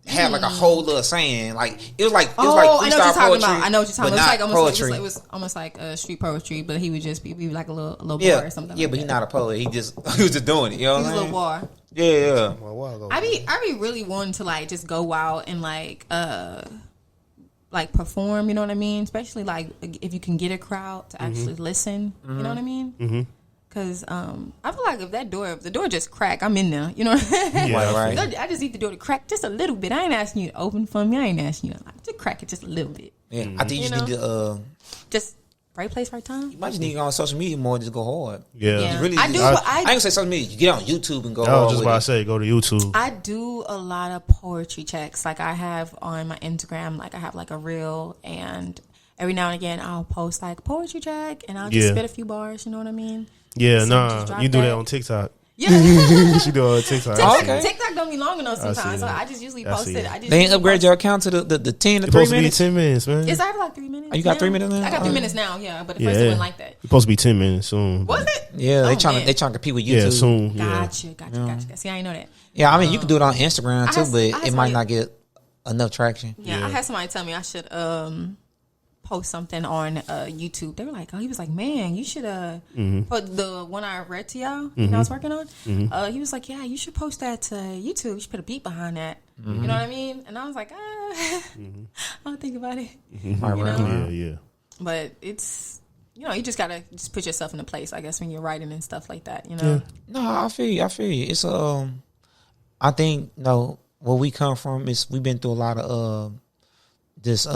have like a whole little saying. Like it was like freestyle poetry. I know what you're talking about. It was almost like street poetry, but he would just be like a little bar or something. Yeah, but he's not a poet. He was just doing it. You know what I'm saying? He's a little bar. Yeah. I be really wanting to like just go out and like perform. You know what I mean? Especially like if you can get a crowd to actually listen. You know what I mean? Mm-hmm. Cause I feel like if the door just crack, I'm in there. You know what I mean? Yeah, right. I just need the door to crack just a little bit. I ain't asking you to open for me. I ain't asking you to crack it just a little bit. Yeah, I think you just need to just right place, right time. You might just need to go on social media more and just go hard. Yeah. Really, I do. I ain't gonna say social media. You get on YouTube and go hard. I was just about to say, go to YouTube. I do a lot of poetry checks. Like I have on my Instagram, like I have like a reel, and every now and again I'll post like poetry check, and I'll just spit a few bars. You know what I mean? Yeah, you do that on TikTok. Yeah. She do a TikTok. TikTok don't be long enough sometimes, so I just usually post it. They ain't upgrade your account to the 10 to 3 minutes? Supposed to be 10 minutes, man. It's I like 3 minutes. Oh, you got 3 minutes now? I got 3 minutes now, yeah, but the first it wasn't like that. It's supposed to be 10 minutes soon. Was it? Yeah, they trying to compete with YouTube. Yeah, soon. Gotcha. See, I didn't know that. Yeah, I mean, you can do it on Instagram too, but it might not get enough traction. Yeah, I had somebody tell me I should post something on YouTube. They were like, he was like, man, you should put the one I read to y'all and I was working on. He was like, yeah, you should post that to YouTube. You should put a beat behind that. You know what I mean? And I was like, I'll think about it. Yeah. But it's, you just gotta just put yourself in a place, I guess, when you're writing and stuff like that. No, I feel you. It's I think where we come from is we've been through a lot of this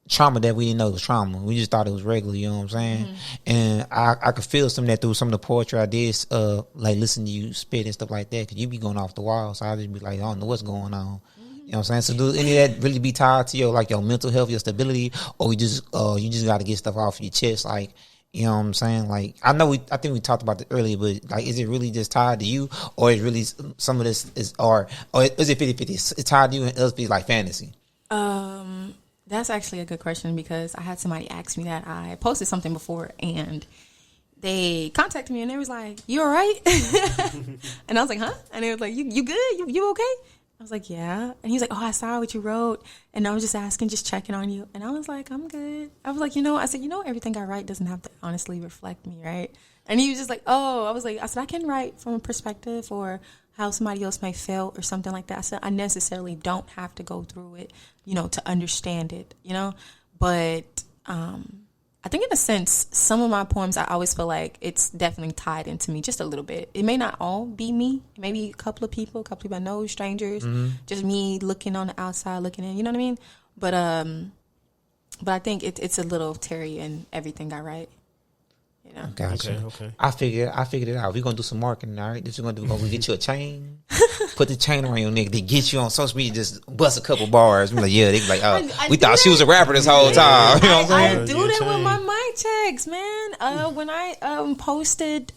trauma that we didn't know was trauma. We just thought it was regular, you know what I'm saying? And I could feel some of that through some of the poetry I did, like listen to you spit and stuff like that, because you be going off the wall. So I just be like, I don't know what's going on. You know what I'm saying? So do any of that really be tied to your mental health, your stability, or you just got to get stuff off your chest, like, you know what I'm saying? Like, I think we talked about it earlier, but like, is it really just tied to you, or is really some of this or is it 50-50? It's tied to you and else be like fantasy? That's actually a good question, because I had somebody ask me that. I posted something before and they contacted me and they was like, you all right? And I was like, huh? And they was like, you good? You okay? I was like, yeah. And he was like, I saw what you wrote. And I was just asking, just checking on you. And I was like, I'm good. I was like, I said, everything I write doesn't have to honestly reflect me, right? And he was just like, I said, I can write from a perspective or how somebody else may feel or something like that. I said, I necessarily don't have to go through it, to understand it, But I think in a sense, some of my poems, I always feel like it's definitely tied into me just a little bit. It may not all be me. Maybe a couple of people I know, strangers, just me looking on the outside, looking in, you know what I mean? But I think it's a little Terry in everything I write. Gotcha. Okay. I figured it out. We're gonna do some marketing, all right? This we're gonna get you a chain, put the chain around your neck, they get you on social media, just bust a couple bars. I'm like, yeah, they be like, we thought she was a rapper this whole time. You know what I'm saying? I do that with my mic checks, man. When I posted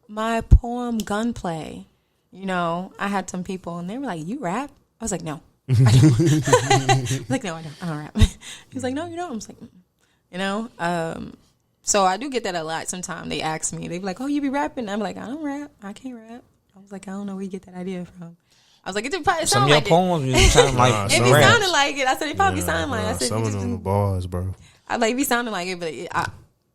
my poem Gunplay, I had some people and they were like, you rap? I was like, no. I don't. Like, no, I don't rap. He was like, no, you don't. I was like, so I do get that a lot sometimes. They ask me, they be like, oh, you be rapping? I'm like, I don't rap. I can't rap. I was like, I don't know where you get that idea from. I was like, it sounded like poems, you sound like it be sounding like it. I said, it probably sound like it. I said, some of them bars, bro. I like, it be sounding like it, but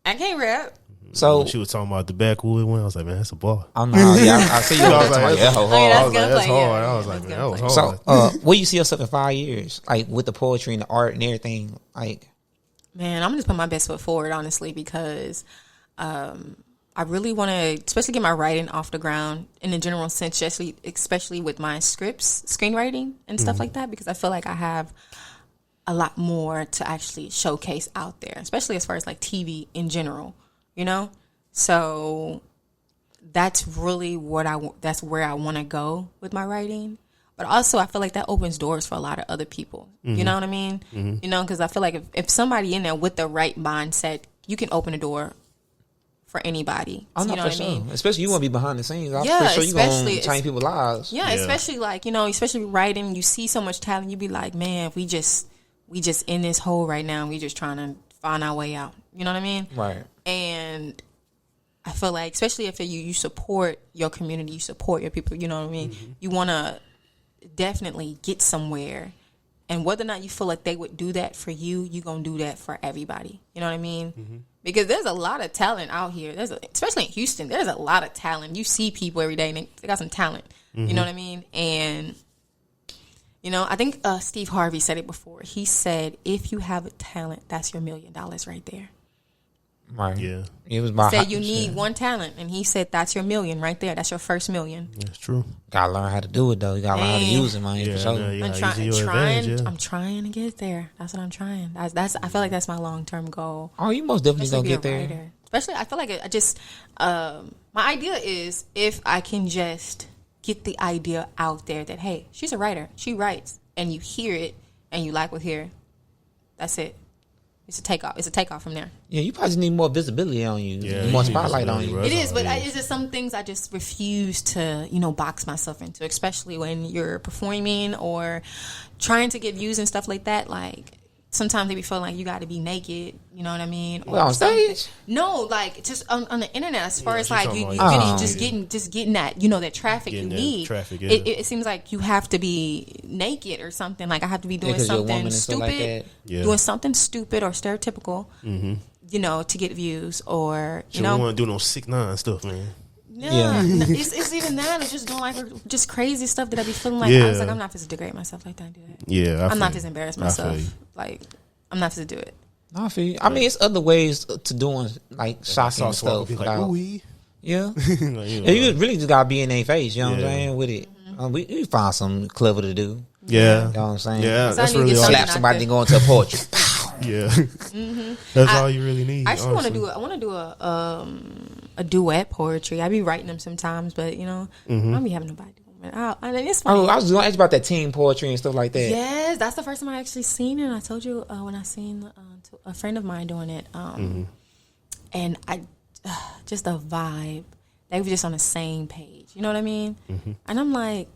I can't rap. So when she was talking about the backwood one, I was like, man, that's a bar. I'm not. Yeah, I see you. I was like, that's hard. That's hard. I was like, man, that was hard. So, where you see yourself in 5 years, like with the poetry and the art and everything, like? Man, I'm just putting my best foot forward, honestly, because I really want to, especially get my writing off the ground in a general sense, especially with my scripts, screenwriting, and stuff like that, because I feel like I have a lot more to actually showcase out there, especially as far as like TV in general, So that's really that's where I want to go with my writing. But also, I feel like that opens doors for a lot of other people. You know what I mean? Because I feel like if somebody in there with the right mindset, you can open a door for anybody. I know, you know for what sure. I mean? Especially you want to be behind the scenes. I'm Yeah, sure you're going to change people's lives. Yeah, especially like, especially writing, you see so much talent, you be like, man, we just in this hole right now. We just trying to find our way out. You know what I mean? Right. And I feel like, especially if you support your community, you support your people, you know what I mean? You want to definitely get somewhere, and whether or not you feel like they would do that for you, you're gonna do that for everybody. You know what I mean? Because there's a lot of talent out here. Especially in Houston, there's a lot of talent. You see people every day, and they got some talent. You know what I mean? And I think Steve Harvey said it before. He said, if you have a talent, that's your $1 million right there. Right. Yeah. It was my said you need one talent, and he said that's your $1 million right there. That's your first $1 million. That's true. Gotta learn how to do it though. You gotta learn how to use it, man. Yeah, for sure. I'm trying to get there. That's what I'm trying. That's I feel like that's my long-term goal. Oh, you most definitely gonna get there. Writer. Especially, I feel like I just my idea is if I can just get the idea out there that, hey, she's a writer, she writes, and you hear it and you like what hear, that's it. It's a takeoff. It's a takeoff from there. Yeah, you probably need more visibility on you, more spotlight on you. It is, but it's just some things I just refuse to, box myself into, especially when you're performing or trying to get views and stuff like that. Like, sometimes they be feeling like you got to be naked. You know what I mean? Or on stage? No, like just on the internet. As far as like you really just getting that that traffic you need. Traffic, it seems like you have to be naked or something. Like I have to be doing something stupid, doing something stupid or stereotypical. To get views or you don't want to do no 6ix9ine stuff, man. Yeah. It's even that. It's just doing like just crazy stuff that I be feeling like I was like, I'm not supposed to degrade myself like that. Do that. Yeah, I'm not just embarrass myself. Like I'm not supposed to do it. I feel you. I mean, it's other ways to doing like shocking stuff. Yeah, you really just gotta be in their face. You know what I'm saying with it. We find something clever to do. Yeah, you know what I'm saying. Yeah, that's really all. Slap somebody and go into a poetry. Yeah, that's all you really need. I actually want to do. I want to do a duet poetry. I be writing them sometimes, but I don't be having nobody do them. It's funny. I was going to ask about that team poetry and stuff like that. Yes, that's the first time I actually seen it. I told you when I seen a friend of mine doing it, and I just the vibe. They were just on the same page. You know what I mean? And I'm like,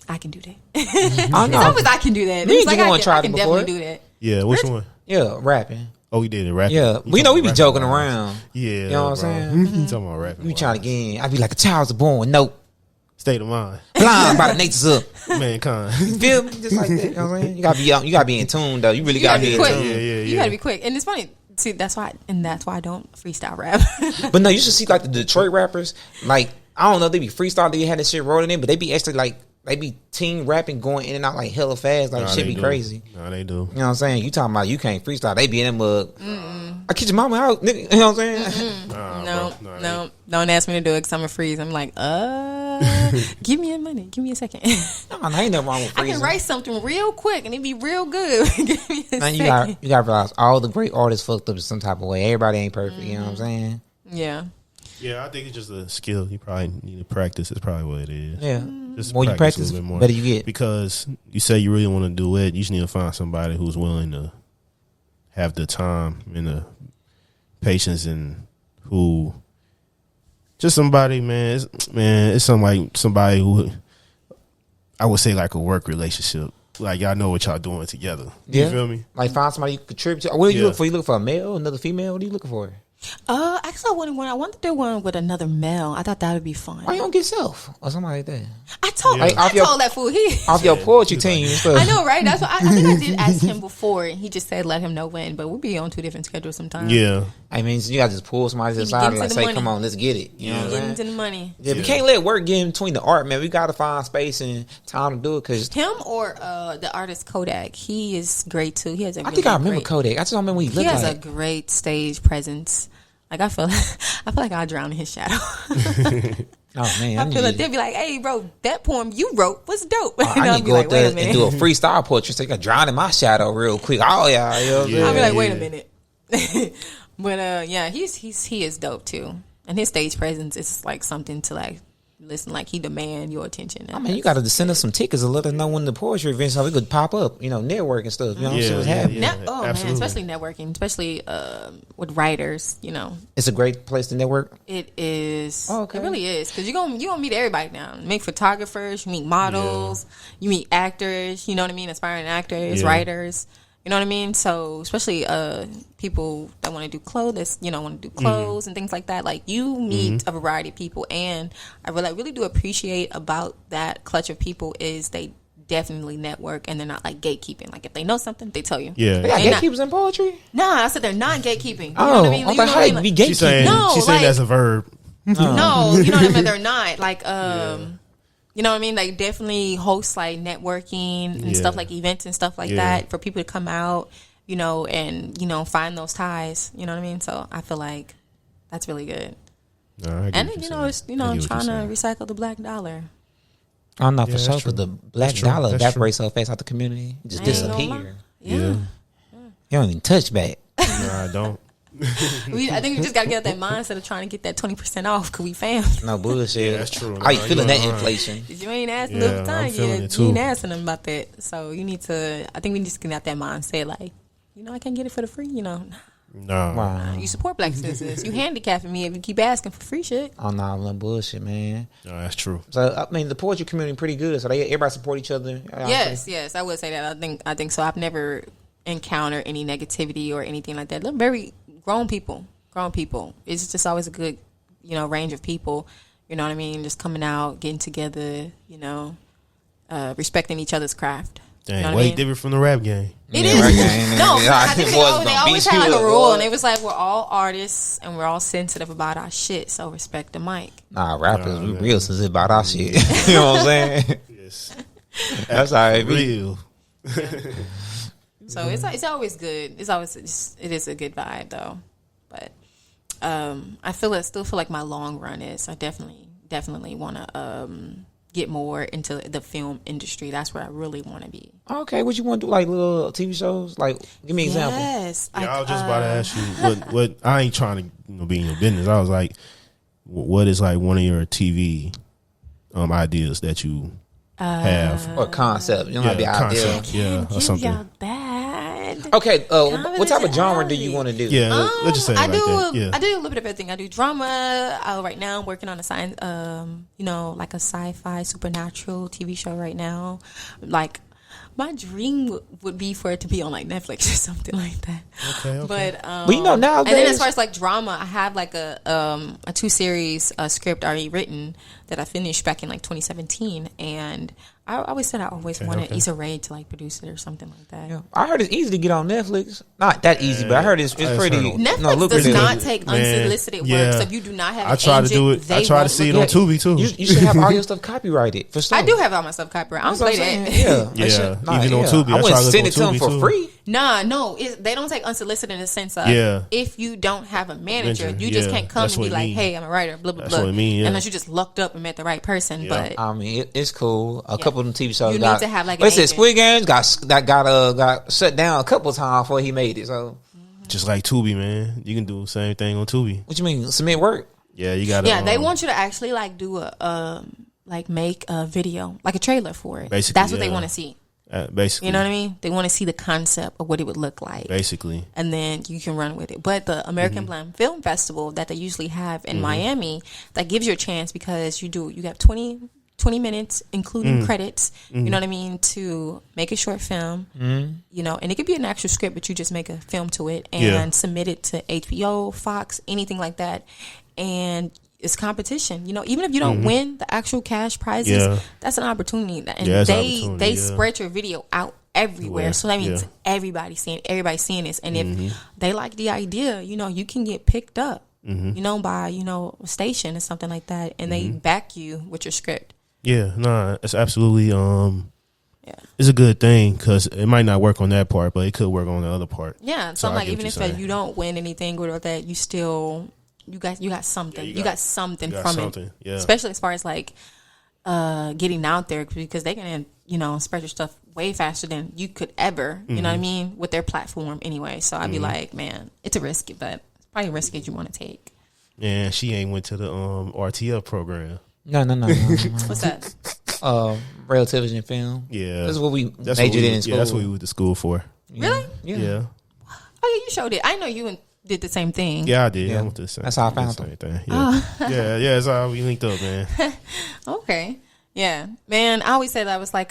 I can do that. It's always I can do that. It's like I can definitely do that. Yeah, which one? Yeah, rapping. Oh, we did it rapping. Yeah, we be joking around. Yeah, you know what I'm saying. You talking about rapping? We trying to get in. I be like a child's born. Nope. State of mind. Blind by the nature's up. Mankind. You feel me? Just like that. You know what I'm saying? You gotta be in tune though. You really gotta be in tune. Yeah. You gotta be quick. And it's funny. See, that's why I don't freestyle rap. But no, you should see like the Detroit rappers. Like I don't know, they be freestyle. They had this shit rolling in, but they be actually like. They be team rapping, going in and out like hella fast, like shit be crazy. No, they do. You know what I'm saying? You talking about you can't freestyle? They be in that mug. I kick your mama out, nigga. You know what I'm saying? No, don't ask me to do it because I'm a freeze. I'm like, give me a minute, give me a second. No, ain't nothing wrong with freezing. I can write something real quick and it be real good. Give me a second. You gotta realize all the great artists fucked up in some type of way. Everybody ain't perfect. You know what I'm saying? Yeah. Yeah, I think it's just a skill. You probably need to practice. It's probably what it is. Yeah. Just more you practice, more. better you get. Because you say you really want to do it, you just need to find somebody who's willing to have the time and the patience and who just somebody, man. It's somebody who I would say like a work relationship. Like y'all know what y'all doing together. You feel me? Like find somebody you contribute to. What do you look for? You look for a male, another female? What are you looking for? Actually, I wanted to do one with another male. I thought that would be fun. Why you don't get self or somebody like that? I told that fool off your poetry team and stuff. I know, right? That's what I think I did ask him before, and he just said let him know when. But we'll be on 2 different schedules sometimes. Yeah, I mean, so you gotta just pull somebody to the side and like say, "Come on, let's get it." You know what I'm saying? Into the money. Yeah, we can't let work get in between the art, man. We gotta find space and time to do it. Cause him or the artist Kodak, he is great too. He has a. I think I remember Kodak. I just don't remember what he looked like. He has a great stage presence. Like I feel like I'll drown in his shadow. Oh man, I feel like they'll be like, "Hey, bro, that poem you wrote was dope." I need to go up there and do a freestyle poetry so you can drown in my shadow real quick. Oh yeah, I'll be like, "Wait a minute," but he is dope too, and his stage presence is like something to like listen. Like he demand your attention. I mean, you got to send us some tickets and let us know when the poetry event so we could pop up. network and stuff. You know, see what's happening. Man, especially networking, especially with writers. It's a great place to network. It is. Oh, okay. It really is because you gonna meet everybody now. You meet photographers, you meet models, you meet actors. You know what I mean? Aspiring actors, writers. You know what I mean? So especially people that want to do clothes, want to do clothes and things like that. Like you meet a variety of people, and I really do appreciate about that clutch of people is they definitely network and they're not like gatekeeping. Like if they know something, they tell you. Yeah, they got gatekeepers in poetry. No, I said they're not gatekeeping. You know what I mean? I was like, how they be gatekeeping? She's saying that's a verb. No, you know what I mean? They're not like You know what I mean? Like definitely host like networking and stuff like events and stuff like that for people to come out, and find those ties. You know what I mean? So I feel like that's really good. And then, it's trying to recycle the black dollar. I'm not for sure because the black dollar evaporates so fast out the community, it just disappear. Yeah. You don't even touch back. No, I don't. I think we just got to get out that mindset of trying to get that 20% off because we family. No bullshit. Yeah, that's true. How you feeling that inflation? You ain't asking them time yet. You ain't asking them about that. So you need to. I think we need to get out that mindset. Like, I can't get it for the free. No. You support black businesses. You handicapping me if you keep asking for free shit. Oh no, I'm bullshit, man. No, that's true. So I mean, the poetry community pretty good. So everybody support each other. Yes, I would say that. I think so. I've never encountered any negativity or anything like that. They're very grown people. It's just always a good, range of people. You know what I mean? Just coming out, getting together. Respecting each other's craft. Dang, way different from the rap game. It is. No, I think they always had like a rule, and it was like, we're all artists and we're all sensitive about our shit, so respect the mic. Nah, rappers, we real sensitive about our shit. You know what I'm saying? Yes. That's how it real. So it's always good. It is a good vibe though. But I still feel like my long run is, I definitely want to get more into the film industry. That's where I really want to be. Okay, what you want to do, like little TV shows? Like, give me an example. Yes. Yeah, I was just about to ask you what I ain't trying to be in your business. I was like, what is like one of your TV ideas that you have? Or concept. You don't have the idea. Yeah, or something. Y'all bad. Okay, what type of genre do you want to do? Yeah, let's just say I do that. I do a little bit of everything. I do drama. Right now I'm working on a science, like a sci-fi supernatural TV show right now. Like, my dream would be for it to be on like Netflix or something like that. Okay. But nowadays, and then as far as like drama, I have like a 2-series script already written that I finished back in like 2017, and I always said I always wanted Issa Rae to like produce it or something like that. Yeah. I heard it's easy to get on Netflix. Not that easy, but I heard it's pretty. Netflix does not take unsolicited work, so if you do not have an agent, to do it. I try to see it on Tubi too. You should have all your stuff copyrighted. For I do have all my stuff copyrighted. I don't play that. Yeah. Even on Tubi, I wouldn't send it to them for free. No, they don't take unsolicited in the sense of if you don't have a manager, you just can't come and be like, hey, I'm a writer, blah, blah, blah. That's what I mean, unless you just lucked up and met the right person. But I mean, it's cool. A couple of them TV shows you need to have like an Squid Games got shut down a couple times before he made it. So just like Tubi, man, you can do the same thing on Tubi. What you mean, submit work? Yeah, you got. Yeah, they want you to actually like do a make a video, like a trailer for it. Basically, that's what they want to see. Basically, you know what I mean? They want to see the concept of what it would look like. Basically. And then you can run with it. But the American Blind Film Festival that they usually have in Miami, that gives you a chance because you have 20 minutes, including credits, you know what I mean, to make a short film, and it could be an actual script, but you just make a film to it and submit it to HBO, Fox, anything like that. And it's competition, even if you don't win the actual cash prizes, that's an opportunity. And they spread your video out everywhere. So that means everybody's seeing this. And if they like the idea, you can get picked up, by, a station or something like that. And they back you with your script. Yeah, no, it's absolutely, it's a good thing because it might not work on that part, but it could work on the other part. Yeah. So I'm like, even if you don't win anything or that, you still... You got something. You got something from it. Yeah. Especially as far as like getting out there, because they can spread your stuff way faster than you could ever. You know what I mean, with their platform anyway. So I'd be like, man, it's a risk, but it's probably a risk that you want to take. Yeah, she ain't went to the RTF program. No. What's that? Rail television film. Yeah, that's what we majored in school. Yeah, that's what we went to school for. Really? Yeah. Oh yeah, you showed it. I know you did the same thing. Yeah, I did. Yeah. I went to the same. That's how I found them. Thing. Yeah. yeah, that's how we linked up, man. Okay. Yeah, man. I always said I was like,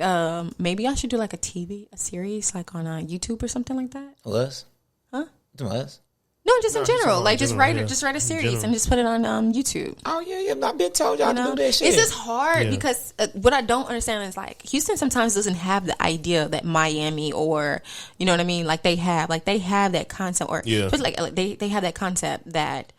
maybe I should do like a series, like on YouTube or something like that. Us? Huh? Us? No, just in general. Like, just write a series and just put it on YouTube. Oh, yeah. I've been told y'all to do that shit. It's just hard because what I don't understand is, like, Houston sometimes doesn't have the idea that Miami or, you know what I mean? Like, they have that concept. Or, like they have that concept that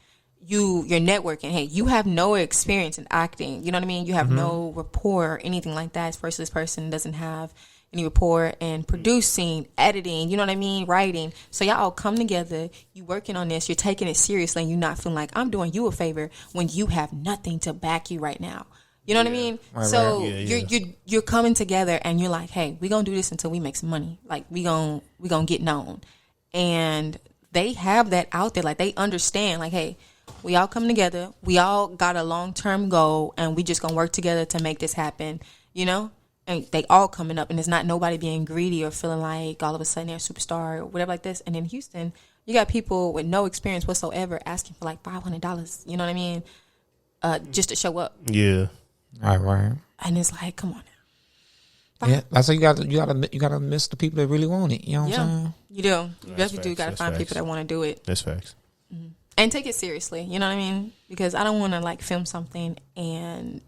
you're networking. Hey, you have no experience in acting. You know what I mean? You have no rapport or anything like that. Versus this person doesn't have any rapport and producing, editing, you know what I mean, writing. So y'all all come together, you working on this, you're taking it seriously, and you're not feeling like I'm doing you a favor when you have nothing to back you right now. You know what I mean? Right, so you're coming together and you're like, hey, we're gonna do this until we make some money. Like we gonna get known. And they have that out there, like they understand, like, hey, we all come together, we all got a long-term goal, and we just gonna work together to make this happen, and they all coming up, and it's not nobody being greedy or feeling like all of a sudden they're a superstar or whatever like this. And in Houston, you got people with no experience whatsoever asking for like $500. You know what I mean? Just to show up. Yeah. Right. And it's like, come on now. Yeah, that's why you gotta miss the people that really want it. You know what I'm saying? You do. You definitely do. Got to find people that want to do it. That's facts. Mm-hmm. And take it seriously. You know what I mean? Because I don't want to like film something and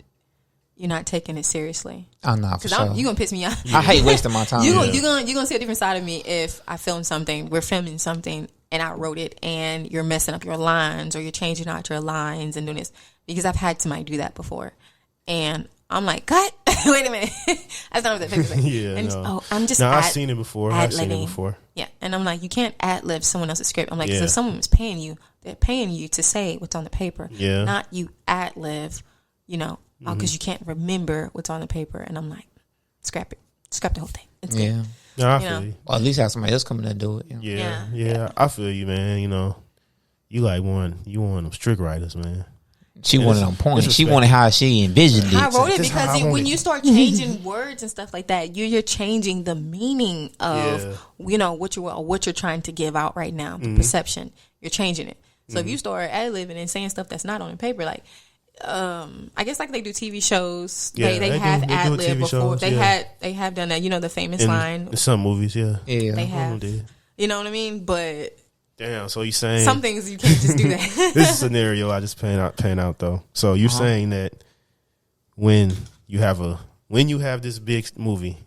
you're not taking it seriously. Oh no, for sure. You gonna piss me off. I hate wasting my time. You gonna see a different side of me if I film something. We're filming something and I wrote it, and you're messing up your lines or you're changing out your lines and doing this, because I've had somebody do that before, and I'm like, cut. Wait a minute. That's not what that paper's like. Yeah, and no. I'm just. No, I've seen it before. Yeah, and I'm like, you can't ad-lib someone else's script. I'm like, so if someone's paying you, they're paying you to say what's on the paper. Yeah. Not you ad-lib, because you can't remember what's on the paper. And I'm like, scrap it. Scrap the whole thing. It's good. No, I feel you. Or at least have somebody else coming to do it. Yeah. I feel you, man. You like one of them strict writers, man. She wanted on point. She wanted how she envisioned it. I wrote it because when you start changing words and stuff like that, you're changing the meaning of what you're trying to give out right now. The perception, you're changing it. So if you start ad-libbing and saying stuff that's not on the paper, like I guess like they do TV shows, they have ad-lib before. They have done that. The famous line in some movies. They have. You know what I mean? But. Damn, so you saying some things you can't just do that. This is a scenario I just pan out though. So you're saying that when you have this big movie,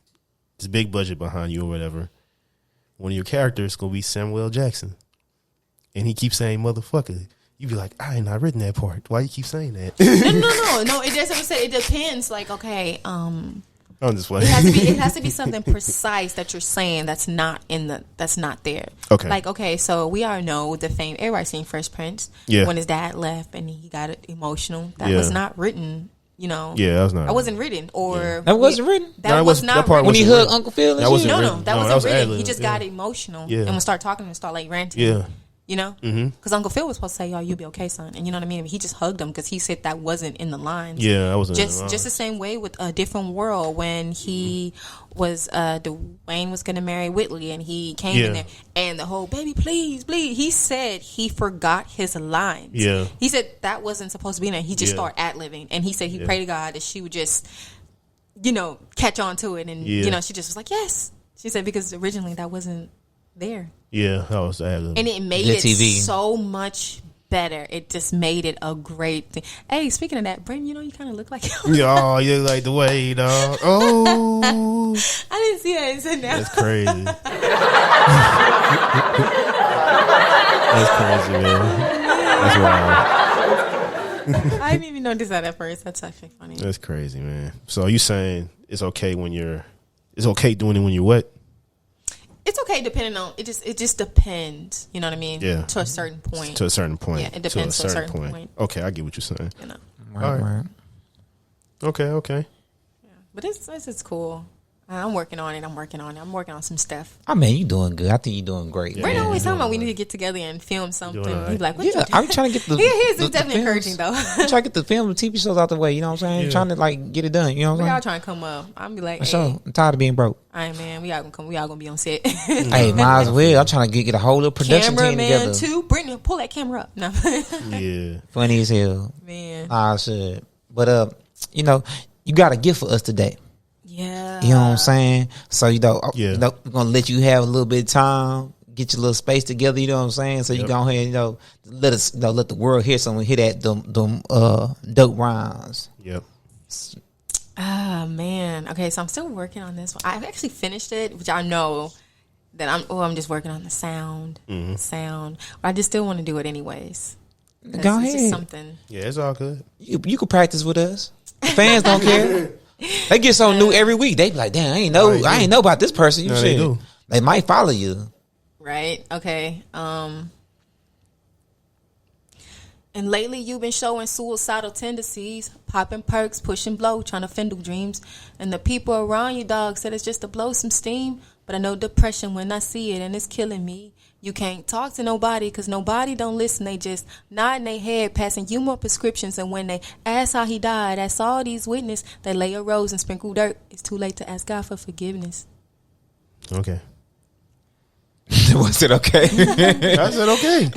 this big budget behind you or whatever, one of your characters gonna be Samuel Jackson, and he keeps saying motherfucker, you be like, I ain't not written that part. Why you keep saying that? No. It doesn't say. It depends. Like, okay, I'm just playing. It has to be something precise that you're saying that's not there. Okay. Like, okay, so we all know the fame. Everybody's seen Fresh Prince. Yeah. When his dad left and he got emotional. That was not written. Yeah, that was not. That wasn't written. Or that wasn't written. That was not written. When he hugged Uncle Phil. That wasn't written. That wasn't written. Ad-lib. He just got emotional and would start talking and start like ranting. Yeah. Because Uncle Phil was supposed to say, "Yo, you'll be okay, son," and you know what I mean. He just hugged him because he said that wasn't in the lines. Yeah, that wasn't just the same way with A Different World when he was Dwayne was going to marry Whitley and he came in there and the whole baby please. He said he forgot his lines. Yeah, he said that wasn't supposed to be in there. He just started ad-libbing and he said he prayed to God that she would just catch on to it and she just was like yes. She said because originally that wasn't there. Yeah, that was ad-lib. And it made it so much better. It just made it a great thing. Hey, speaking of that, Brandon, you kind of look like him. Oh, you look like the way, dog. Oh. I didn't see that. It's in there. That's crazy. That's crazy, man. That's wild. I didn't even notice that at first. That's actually funny. That's crazy, man. So you saying it's okay it's okay doing it when you're what? It's okay depending on it just depends, you know what I mean? Yeah. To a certain point. To a certain point. Yeah, it depends to a certain point. Okay, I get what you're saying. Right. Okay. Yeah. But it's cool. I'm working on it. I'm working on some stuff. I mean, you doing good. I think you're doing great. We're always talking about we need to get together and film something. Right. He's like, what you doing? I'm trying to get the. He's the definitely encouraging though. I'm trying to get the film and TV shows out the way. You know what I'm saying? Yeah. Trying to get it done. You know what I'm We all saying? trying to come up. I'm be like, hey, So I'm tired of being broke. all right, man. We all gonna come. We all gonna be on set. Hey, might as well. I'm trying to get a whole little production team together. Cameraman too. Brittany, pull that camera up. No. Yeah. Funny as hell. Man. I should. But you got a gift for us today. Yeah. You know what I'm saying? So we're Yeah. gonna let you have a little bit of time, get your little space together. You know what I'm saying? So you go ahead and let us let the world hear something. Hear that them dope rhymes. Yep. Ah, man. Okay, so I'm still working on this one. I've actually finished it, which I know that I'm just working on the sound. But I just still want to do it anyways. Go ahead. It's just something. Yeah, it's all good. You can practice with us. The fans don't care. They get something new every week. They be like, damn, I ain't know about this person. They do. They might follow you. Right. Okay. And lately you've been showing suicidal tendencies, popping perks, pushing blow, trying to fendle dreams. And the people around you, dog, said it's just to blow some steam. But I know depression when I see it and it's killing me. You can't talk to nobody because nobody don't listen. They just nod in their head, passing you more prescriptions. And when they ask how he died, that's all these witnesses. They lay a rose and sprinkle dirt. It's too late to ask God for forgiveness. Okay. Was it okay? I said okay.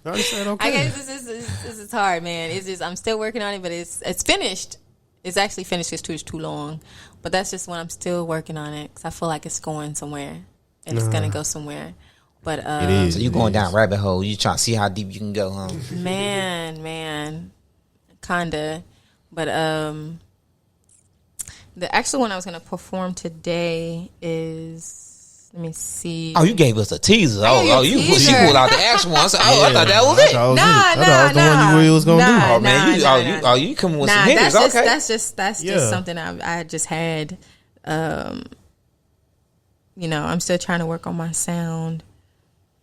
I said okay. I guess this is hard, man. It's just I'm still working on it, but it's finished. It's actually finished. It's too long, but that's just when I'm still working on it because I feel like it's going somewhere and it's gonna go somewhere. But it is. So you going down rabbit hole? You trying to see how deep you can go, huh? Man, kinda. But the actual one I was gonna perform today is. Let me see. Oh, you gave us a teaser. She pulled out the actual one. So, I thought that was it. I thought the one you was gonna do. Oh man, you come with some hitters. Okay, that's just something I just had. I'm still trying to work on my sound.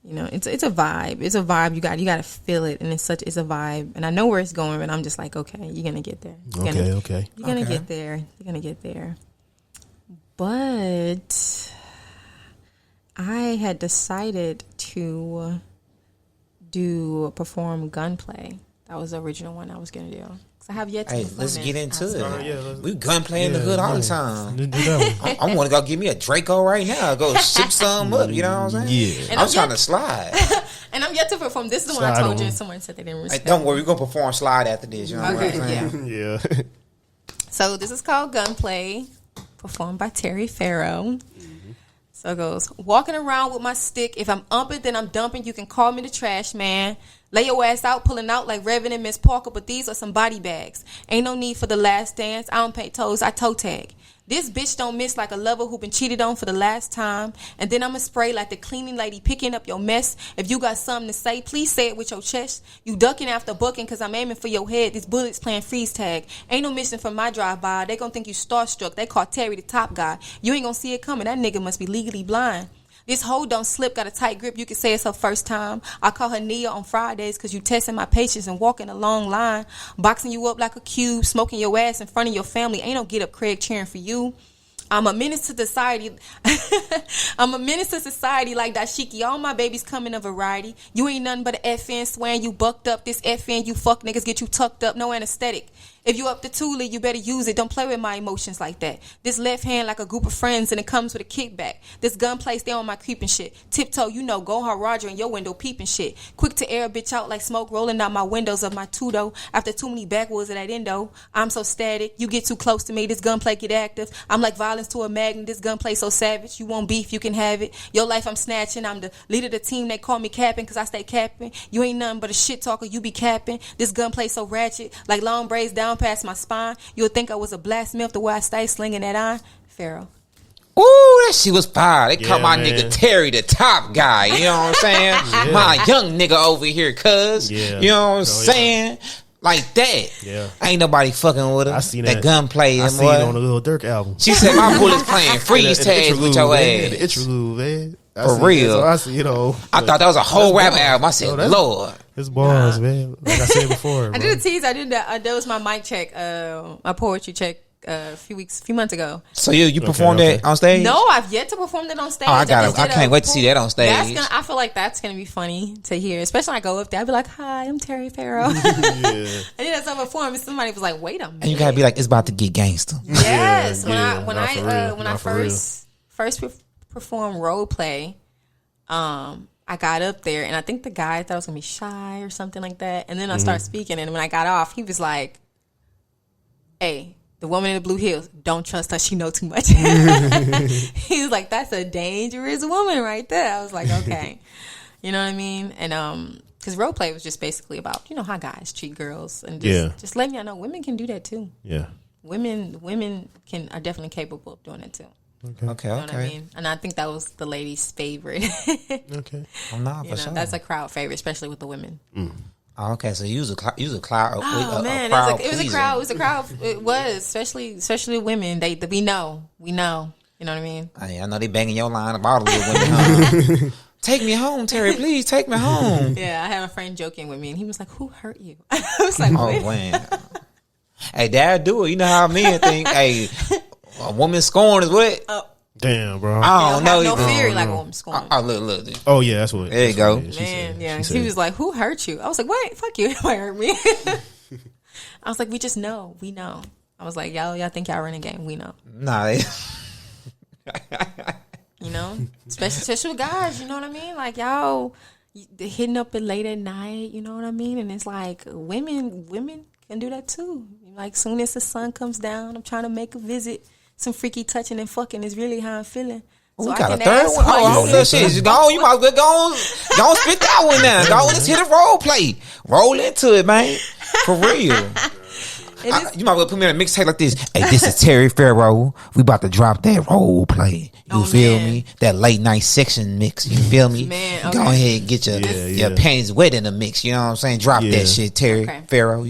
It's a vibe. It's a vibe. You got to feel it, and it's a vibe. And I know where it's going, but I'm just like, okay, you're gonna get there. You're gonna get there. You're gonna get there. But I had decided to perform Gunplay. That was the original one I was gonna do. I have yet to. Hey, let's get into it. We gunplay in the hood all the time. I want to go give me a Draco right now. Go shoot some up. You know what I'm saying? Yeah. I'm trying to slide. And I'm yet to perform. This is the one I told you, and someone said they didn't respect. Hey, don't worry, we're gonna perform slide after this. You know what I'm saying? Yeah. So this is called Gunplay, performed by Terry Farrow. So it goes, walking around with my stick. If I'm umping, then I'm dumping. You can call me the trash man. Lay your ass out, pulling out like Reverend and Miss Parker, but these are some body bags. Ain't no need for the last dance. I don't pay toes, I toe tag. This bitch don't miss like a lover who been cheated on for the last time. And then I'ma spray like the cleaning lady picking up your mess. If you got something to say, please say it with your chest. You ducking after bucking cause I'm aiming for your head. These bullets playing freeze tag. Ain't no mission from my drive-by. They gon' think you starstruck. They call Terry the top guy. You ain't gon' see it coming. That nigga must be legally blind. This hoe don't slip, got a tight grip. You can say it's her first time. I call her Nia on Fridays because you testing my patience and walking a long line. Boxing you up like a cube, smoking your ass in front of your family. Ain't no get up Craig cheering for you. I'm a menace to society. I'm a menace to society like Dashiki. All my babies come in a variety. You ain't nothing but an FN swearing you bucked up. This FN you fuck niggas get you tucked up. No anesthetic. If you up the Thule, you better use it. Don't play with my emotions like that. This left hand like a group of friends and it comes with a kickback. This gunplay stay on my creeping shit. Tiptoe, go hard Roger in your window peeping shit. Quick to air a bitch out like smoke rolling out my windows of my Tudo. After too many backwoods of that endo. I'm so static. You get too close to me. This gunplay get active. I'm like violence to a magnet. This gunplay so savage. You want beef, you can have it. Your life I'm snatching. I'm the leader of the team. They call me capping because I stay capping. You ain't nothing but a shit talker. You be capping. This gunplay so ratchet. Like long braids down past my spine. You'll think I was a blacksmith the way I stay slinging that iron. Pharaoh. Ooh, that shit was fire. They call my nigga Terry the top guy. You know what I'm saying? My young nigga over here, cuz. You know what I'm saying? Like that. Yeah. Ain't nobody fucking with her. I seen that gunplay. I seen it on the Lil Durk album. She said my bullets playing freeze tags with your ass. The interlude, man. For real. So I see, I thought that was a whole rap album. I said, Lord. It's bars, man. Like I said before. I did a tease. I did that. That was my mic check, my poetry check a few months ago. So you performed that on stage? No, I've yet to perform that on stage. Oh, I can't wait to see that on stage. I feel like that's gonna be funny to hear, especially when I go up there. I'll be like, "Hi, I'm Terry Farrow." Yeah. And then as I perform, somebody was like, "Wait a minute," and you gotta be like, "It's about to get gangster." Yes. When I first performed role play, I got up there and I think the guy thought I was gonna be shy or something like that. And then I started speaking, and when I got off, he was like, "Hey, the woman in the blue heels, don't trust her. She know too much." He was like, "That's a dangerous woman right there." I was like, "Okay." You know what I mean? And because role play was just basically about how guys treat girls and just letting y'all know women can do that too. Yeah, women are definitely capable of doing it too. Okay. You know what I mean? And I think that was the ladies' favorite. Okay. For sure. That's a crowd favorite, especially with the women. Oh, okay, so you was a crowd. Oh man, it was a crowd. It was a crowd. It was especially women. We know. You know what I mean? I know they banging your line about a little women. Huh? Take me home, Terry. Please take me home. Yeah, I had a friend joking with me, and he was like, "Who hurt you?" I was like, "Oh man." Hey, Dad, do it. You know how men think. Hey. A woman scorn is what? Damn, bro. I don't know. No theory, like, I'm scoring. Oh, look. Oh yeah, that's what. There you go. Man, yeah. He was like, "Who hurt you?" I was like, "Wait, fuck you. Nobody hurt me." I was like, "We just know. We know." I was like, y'all think y'all run a game? We know. Nah. You know, especially with guys. You know what I mean? Like y'all hitting up it late at night. You know what I mean? And it's like women can do that too. Like soon as the sun comes down, I'm trying to make a visit. Some freaky touching and fucking is really how I'm feeling. So we got a third one. Oh, that shit. Go on. You might as well go on spit that one now. Go on, let's hit a role play. Roll into it, man. For real. You might well put me on a mixtape like this. Hey, this is Terry Farrow. We about to drop that role play. You feel me? That late night section mix. You feel me? Man, okay. Go ahead and get your panties wet in the mix. You know what I'm saying? Drop that shit, Terry Farrow.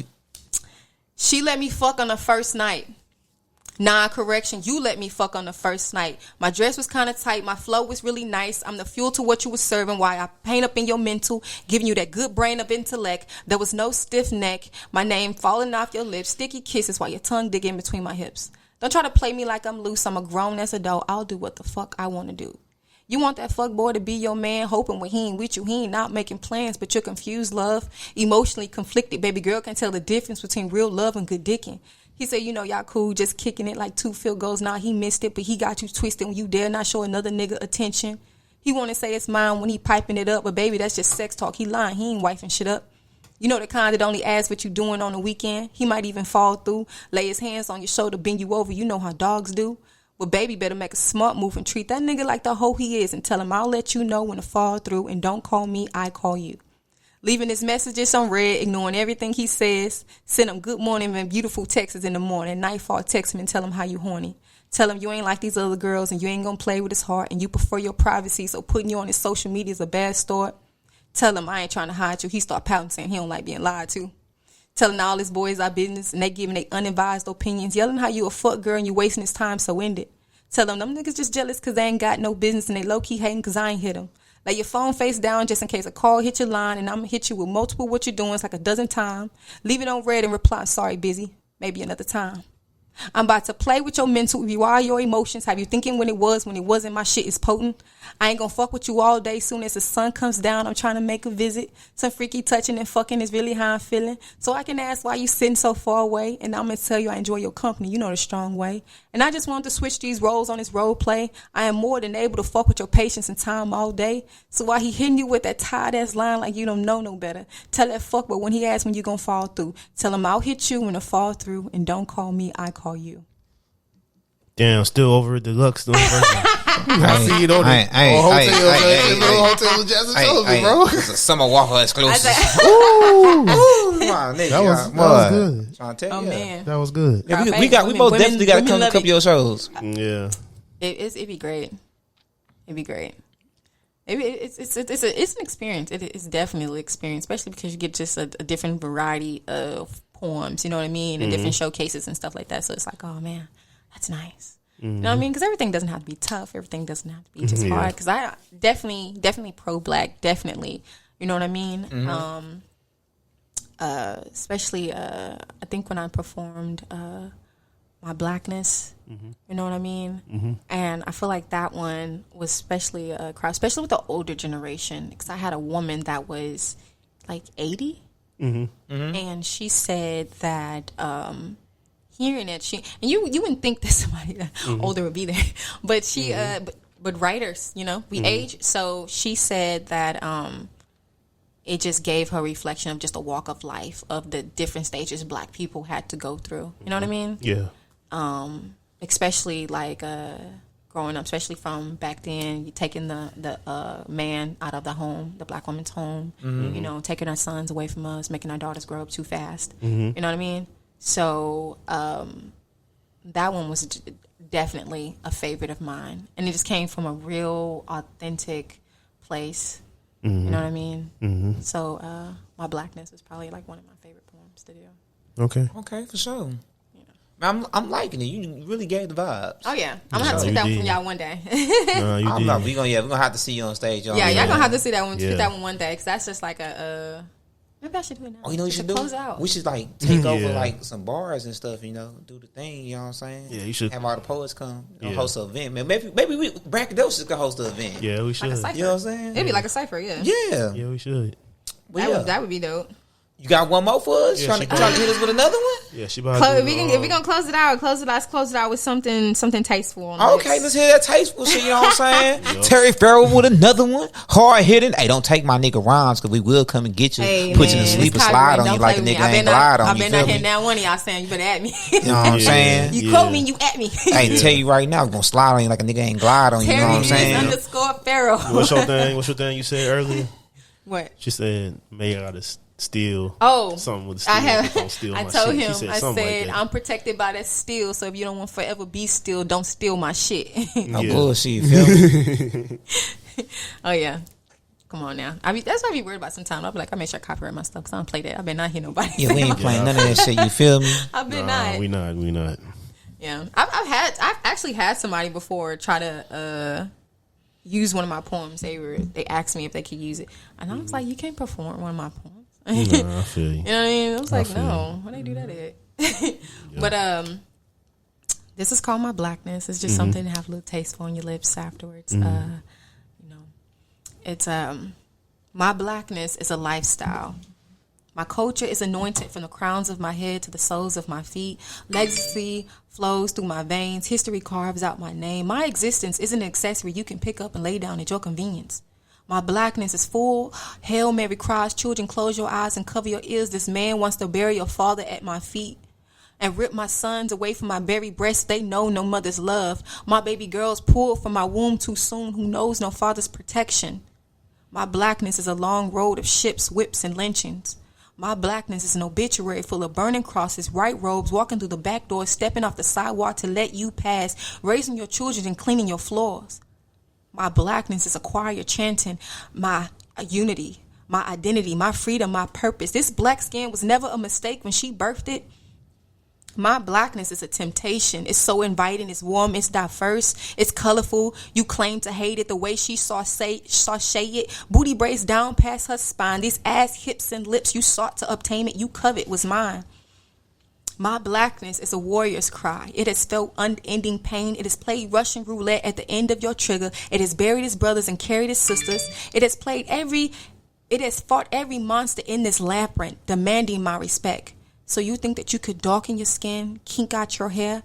She let me fuck on the first night. Nah, correction. You let me fuck on the first night. My dress was kind of tight. My flow was really nice. I'm the fuel to what you was serving. Why I paint up in your mental, giving you that good brain of intellect. There was no stiff neck. My name falling off your lips. Sticky kisses while your tongue dig in between my hips. Don't try to play me like I'm loose. I'm a grown-ass adult. I'll do what the fuck I want to do. You want that fuck boy to be your man, hoping when he ain't with you, he ain't not making plans, but you're confused, love. Emotionally conflicted. Baby girl can tell the difference between real love and good dicking. He said, you know, y'all cool, just kicking it like 2 field goals. Now he missed it, but he got you twisted when you dare not show another nigga attention. He want to say it's mine when he piping it up, but baby, that's just sex talk. He lying. He ain't wifing shit up. You know the kind that only asks what you doing on the weekend. He might even fall through, lay his hands on your shoulder, bend you over. You know how dogs do. Well, baby, better make a smart move and treat that nigga like the hoe he is and tell him I'll let you know when to fall through and don't call me, I call you. Leaving his messages on red, ignoring everything he says. Send him good morning and beautiful texts in the morning. Nightfall, text him and tell him how you horny. Tell him you ain't like these other girls and you ain't gonna play with his heart and you prefer your privacy, so putting you on his social media is a bad start. Tell him I ain't trying to hide you. He start pouting saying he don't like being lied to. Telling all his boys our business and they giving their unadvised opinions. Yelling how you a fuck girl and you wasting his time, so end it. Tell them niggas just jealous because they ain't got no business and they low-key hating because I ain't hit them. Lay your phone face down just in case a call hit your line and I'm going to hit you with multiple what you're doing. It's like a dozen times. Leave it on red and reply, sorry, busy. Maybe another time. I'm about to play with your mental, rewire your emotions, have you thinking when it wasn't, my shit is potent. I ain't gonna fuck with you all day. Soon as the sun comes down, I'm trying to make a visit. Some freaky touching and fucking is really how I'm feeling. So I can ask why you sitting so far away, and I'm gonna tell you I enjoy your company. You know the strong way. And I just wanted to switch these roles on this role play. I am more than able to fuck with your patience and time all day. So while he hitting you with that tired ass line like you don't know no better, tell that fuck but when he asks when you gonna fall through, tell him I'll hit you when I fall through, and don't call me, I call you. Damn, still over at Deluxe version. I see it on the Hotel Jasmine told me, bro. It's a Summer Walker exclusive. Ooh, come on, nigga. That was good. Trying to tell you. Man, that was good. Yeah, we most definitely got to come to a couple of your shows. Yeah, it'd be great. It'd be great. It's an experience. It's definitely an experience, especially because you get just a different variety of poems. You know what I mean, and different showcases and stuff like that. So it's like, oh man, that's nice. You know what I mean? Because everything doesn't have to be tough. Everything doesn't have to be just hard. Because I definitely pro-black. Definitely. You know what I mean? Especially, I think when I performed my blackness, you know what I mean? And I feel like that one was especially a crowd, especially with the older generation. Because I had a woman that was like 80. And she said that... hearing it, you wouldn't think that somebody older would be there, but she but writers, you know, we age. So she said that it just gave her reflection of just a walk of life of the different stages Black people had to go through. You know what I mean? Yeah. Especially like growing up, especially from back then, you taking the man out of the home, the Black woman's home. You know, taking our sons away from us, making our daughters grow up too fast. You know what I mean? So that one was definitely a favorite of mine. And it just came from a real authentic place. You know what I mean? So my blackness is probably like one of my favorite poems to do. Okay, for sure. Yeah. I'm liking it. You really gave the vibes. Oh, yeah. I'm going to have to sit down from y'all one day. No, we're going to have to see you on stage. Y'all going to have to see that one that one day. Because that's just like a... Maybe I should do it now. Oh, you know what you should do? Close out. We should like take over like some bars and stuff, you know, do the thing, you know what I'm saying? Yeah, you should have all the poets come, host an event. Man, maybe we Bracadocious could host an event. Yeah, we should. Like you know what I'm saying? It'd be like a cipher, yeah. Yeah. Yeah, we should. That would be dope. You got one more for us? Trying to hit us with another one? Yeah, she about to. If we gonna close it out, let's close it out with something tasteful. Okay, let's hear that tasteful shit. You know what I'm saying? Terry Farrell with another one, hard hitting. Hey, don't take my nigga rhymes because we will come and get you, put you to sleep and slide on you like a nigga ain't glide on you. I been not hitting that one of y'all saying you better at me. You know what I'm saying? You quote me, you at me. Hey, tell you right now, I'm gonna slide on you like a nigga ain't glide on you. You know what I'm saying? _Farrell. What's your thing? You said earlier. What? She said, "May I just steal." Something with steel. I told him. I said I'm protected by that steel. So if you don't want to forever be still, don't steal my shit. No bullshit. Feel me? Oh yeah. Come on now. That's what I be worried about sometimes. I'll be like, I make sure I copyright my stuff because I don't play that. I better not hear nobody. Yeah, we ain't playing none of that shit. You feel me? I bet not. We not. Yeah, I've actually had somebody before try to use one of my poems. They asked me if they could use it, and I was like, you can't perform one of my poems. No, I feel you. You know what I mean? I was like, no, why they do that at? But this is called My Blackness. It's just something to have a little tasteful on your lips afterwards. You know, it's my blackness is a lifestyle. My culture is anointed from the crowns of my head to the soles of my feet. Legacy flows through my veins. History carves out my name. My existence is an accessory you can pick up and lay down at your convenience. My blackness is full. Hail Mary cries, children, close your eyes and cover your ears. This man wants to bury your father at my feet and rip my sons away from my very breast. They know no mother's love. My baby girls pulled from my womb too soon, who knows no father's protection. My blackness is a long road of ships, whips, and lynchings. My blackness is an obituary full of burning crosses, white robes, walking through the back door, stepping off the sidewalk to let you pass, raising your children and cleaning your floors. My blackness is a choir chanting my unity, my identity, my freedom, my purpose. This black skin was never a mistake when she birthed it. My blackness is a temptation. It's so inviting. It's warm. It's diverse. It's colorful. You claim to hate it the way she sashay it. Booty braids down past her spine. These ass, hips, and lips you sought to obtain it. You covet was mine. My blackness is a warrior's cry. It has felt unending pain. It has played Russian roulette at the end of your trigger. It has buried its brothers and carried its sisters. It has fought every monster in this labyrinth, demanding my respect. So you think that you could darken your skin, kink out your hair,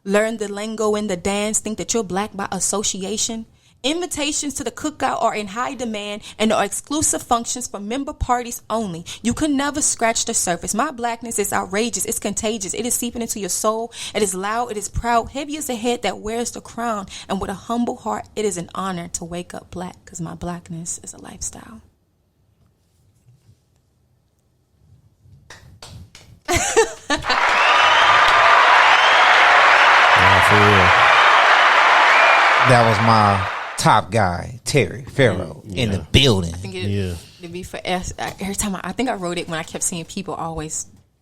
learn the lingo and the dance, think that you're black by association? Invitations to the cookout are in high demand and are exclusive functions for member parties only. You can never scratch the surface. My blackness is outrageous. It's contagious. It is seeping into your soul. It is loud. It is proud. Heavy as a head that wears the crown. And with a humble heart, it is an honor to wake up black because my blackness is a lifestyle. That was my top guy, Terry Farrell, in the building. I think it'd be for us. Every time I think I wrote it when I kept seeing people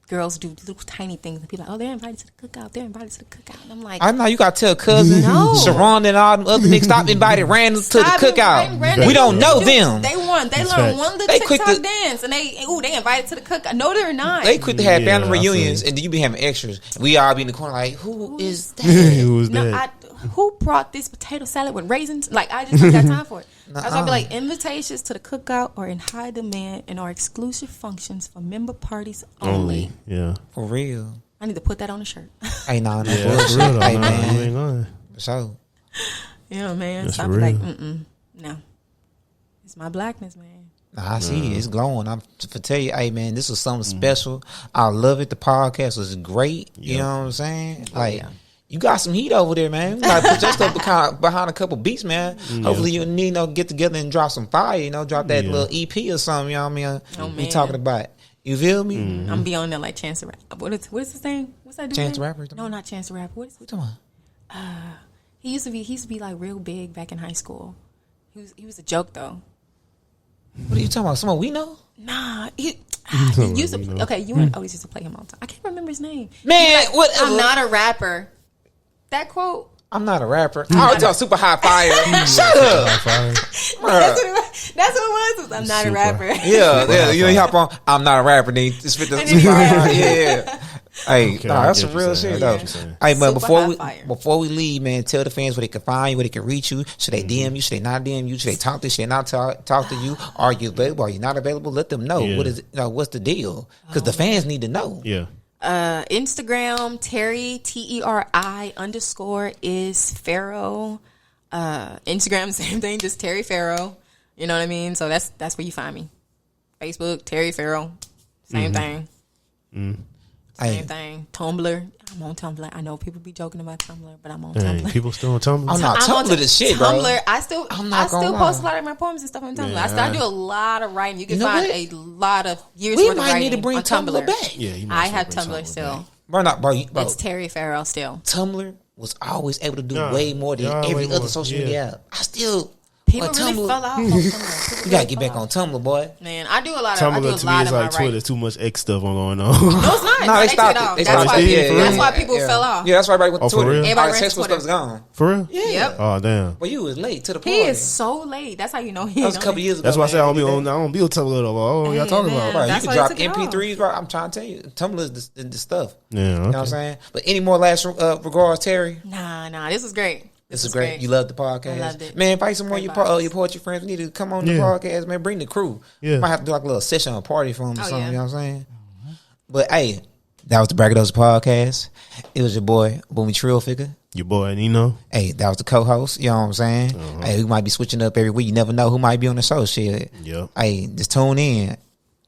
girls do little tiny things and be like, oh, they're invited to the cookout. They're invited to the cookout. And I'm like, I know you got to tell cousin, Sharon and all them other niggas stop invited random to the cookout. We don't know them. They learn one little TikTok dance and they invited to the cookout. No, they're not. They quit to have family reunions and then you be having extras. We all be in the corner like, who is that? Who's that? Who brought this potato salad with raisins? Like, I just don't got time for it. That's why I be like, invitations to the cookout are in high demand and are exclusive functions for member parties only. Yeah. For real. I need to put that on a shirt. Hey, no, that's bullshit. Hey, man. You ain't lying. For sure. Yeah, man. That's so I be like, no. It's my blackness, man. I see it. It's glowing. I'm to tell you, hey, man, this was something special. I love it. The podcast was great. You know what I'm saying? Like, you got some heat over there, man. You got to put your stuff behind a couple beats, man. Hopefully you need to get together and drop some fire, drop that little EP or something, you know what I mean? We talking about. You feel me? I'm be on there like Chance the Rapper. What is his name? What's that dude? Chance the Rapper? No, not Chance the Rapper. What talking about? He used to be like real big back in high school. He was a joke though. What are you talking about? Someone we know? Nah, he used to. Okay, you and Otis used to play him all the time. I can't remember his name. Man, what? I'm not a rapper. That quote. I'm not a rapper. Oh, it's a super high fire. Shut up. That's what it was. I'm not a rapper. Yeah. You know, you hop on. I'm not a rapper. Then you spit the yeah. Hey, that's some real shit though. Hey, man, before we leave, man, tell the fans where they can find you, where they can reach you. Should they DM you? Should they not DM you? Should they talk to you? Should they not talk to you? Are you available? Are you not available? Let them know. What is what's the deal? Because the fans need to know. Yeah. Instagram Terry TERI_ is Pharaoh. Instagram same thing, just Terry Pharaoh. You know what I mean? So that's where you find me. Facebook Terry Pharaoh, same thing. Same thing. Tumblr. I'm on Tumblr. I know people be joking about Tumblr, but I'm on Tumblr. People still on Tumblr? I'm not Tumblr the shit, bro. Tumblr. I still post a lot of my poems and stuff on Tumblr. I do a lot of writing. You can find a lot of years worth of writing. We might need to bring Tumblr back. Yeah, I have Tumblr still. Bro. It's Terry Farrell still. Tumblr was always able to do way more than every other social media app. I still... People really fell off. You gotta get back on Tumblr, boy. Man, I do a lot of Tumblr to me is like Twitter. Too much X stuff going on. No, it's not. No, they stopped it. That's why people fell off. Yeah, that's why everybody went to Twitter. Everybody ran to Twitter. Stuff's gone. For real? Yeah. Yep. Oh damn. Well, you was late to the party. He is so late. That's how you know he. That was a couple years ago. That's why I said I don't be on Tumblr no more. Oh, y'all talking about? Bro, you can drop MP3s, bro. I'm trying to tell you, Tumblr is the stuff. Yeah. Okay. You know what I'm saying? But any more last regards, Terry? Nah. This was great. This is great. You love the podcast. I loved it. Man, invite some more your poetry friends. We need to come on the podcast, man. Bring the crew. Yeah. Might have to do like a little session or party for them or something. You know what I'm saying? But hey, that was the Braggadocious podcast. It was your boy, Boomy Trill Figure. Your boy, Nino. Hey, that was the co-host. You know what I'm saying? Hey, we might be switching up every week. You never know who might be on the show. Shit. Yep. Hey, just tune in.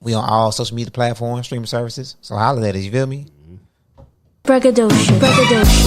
We on all social media platforms, streaming services. So holler at us. You feel me? Braggadocious. Braggadocious.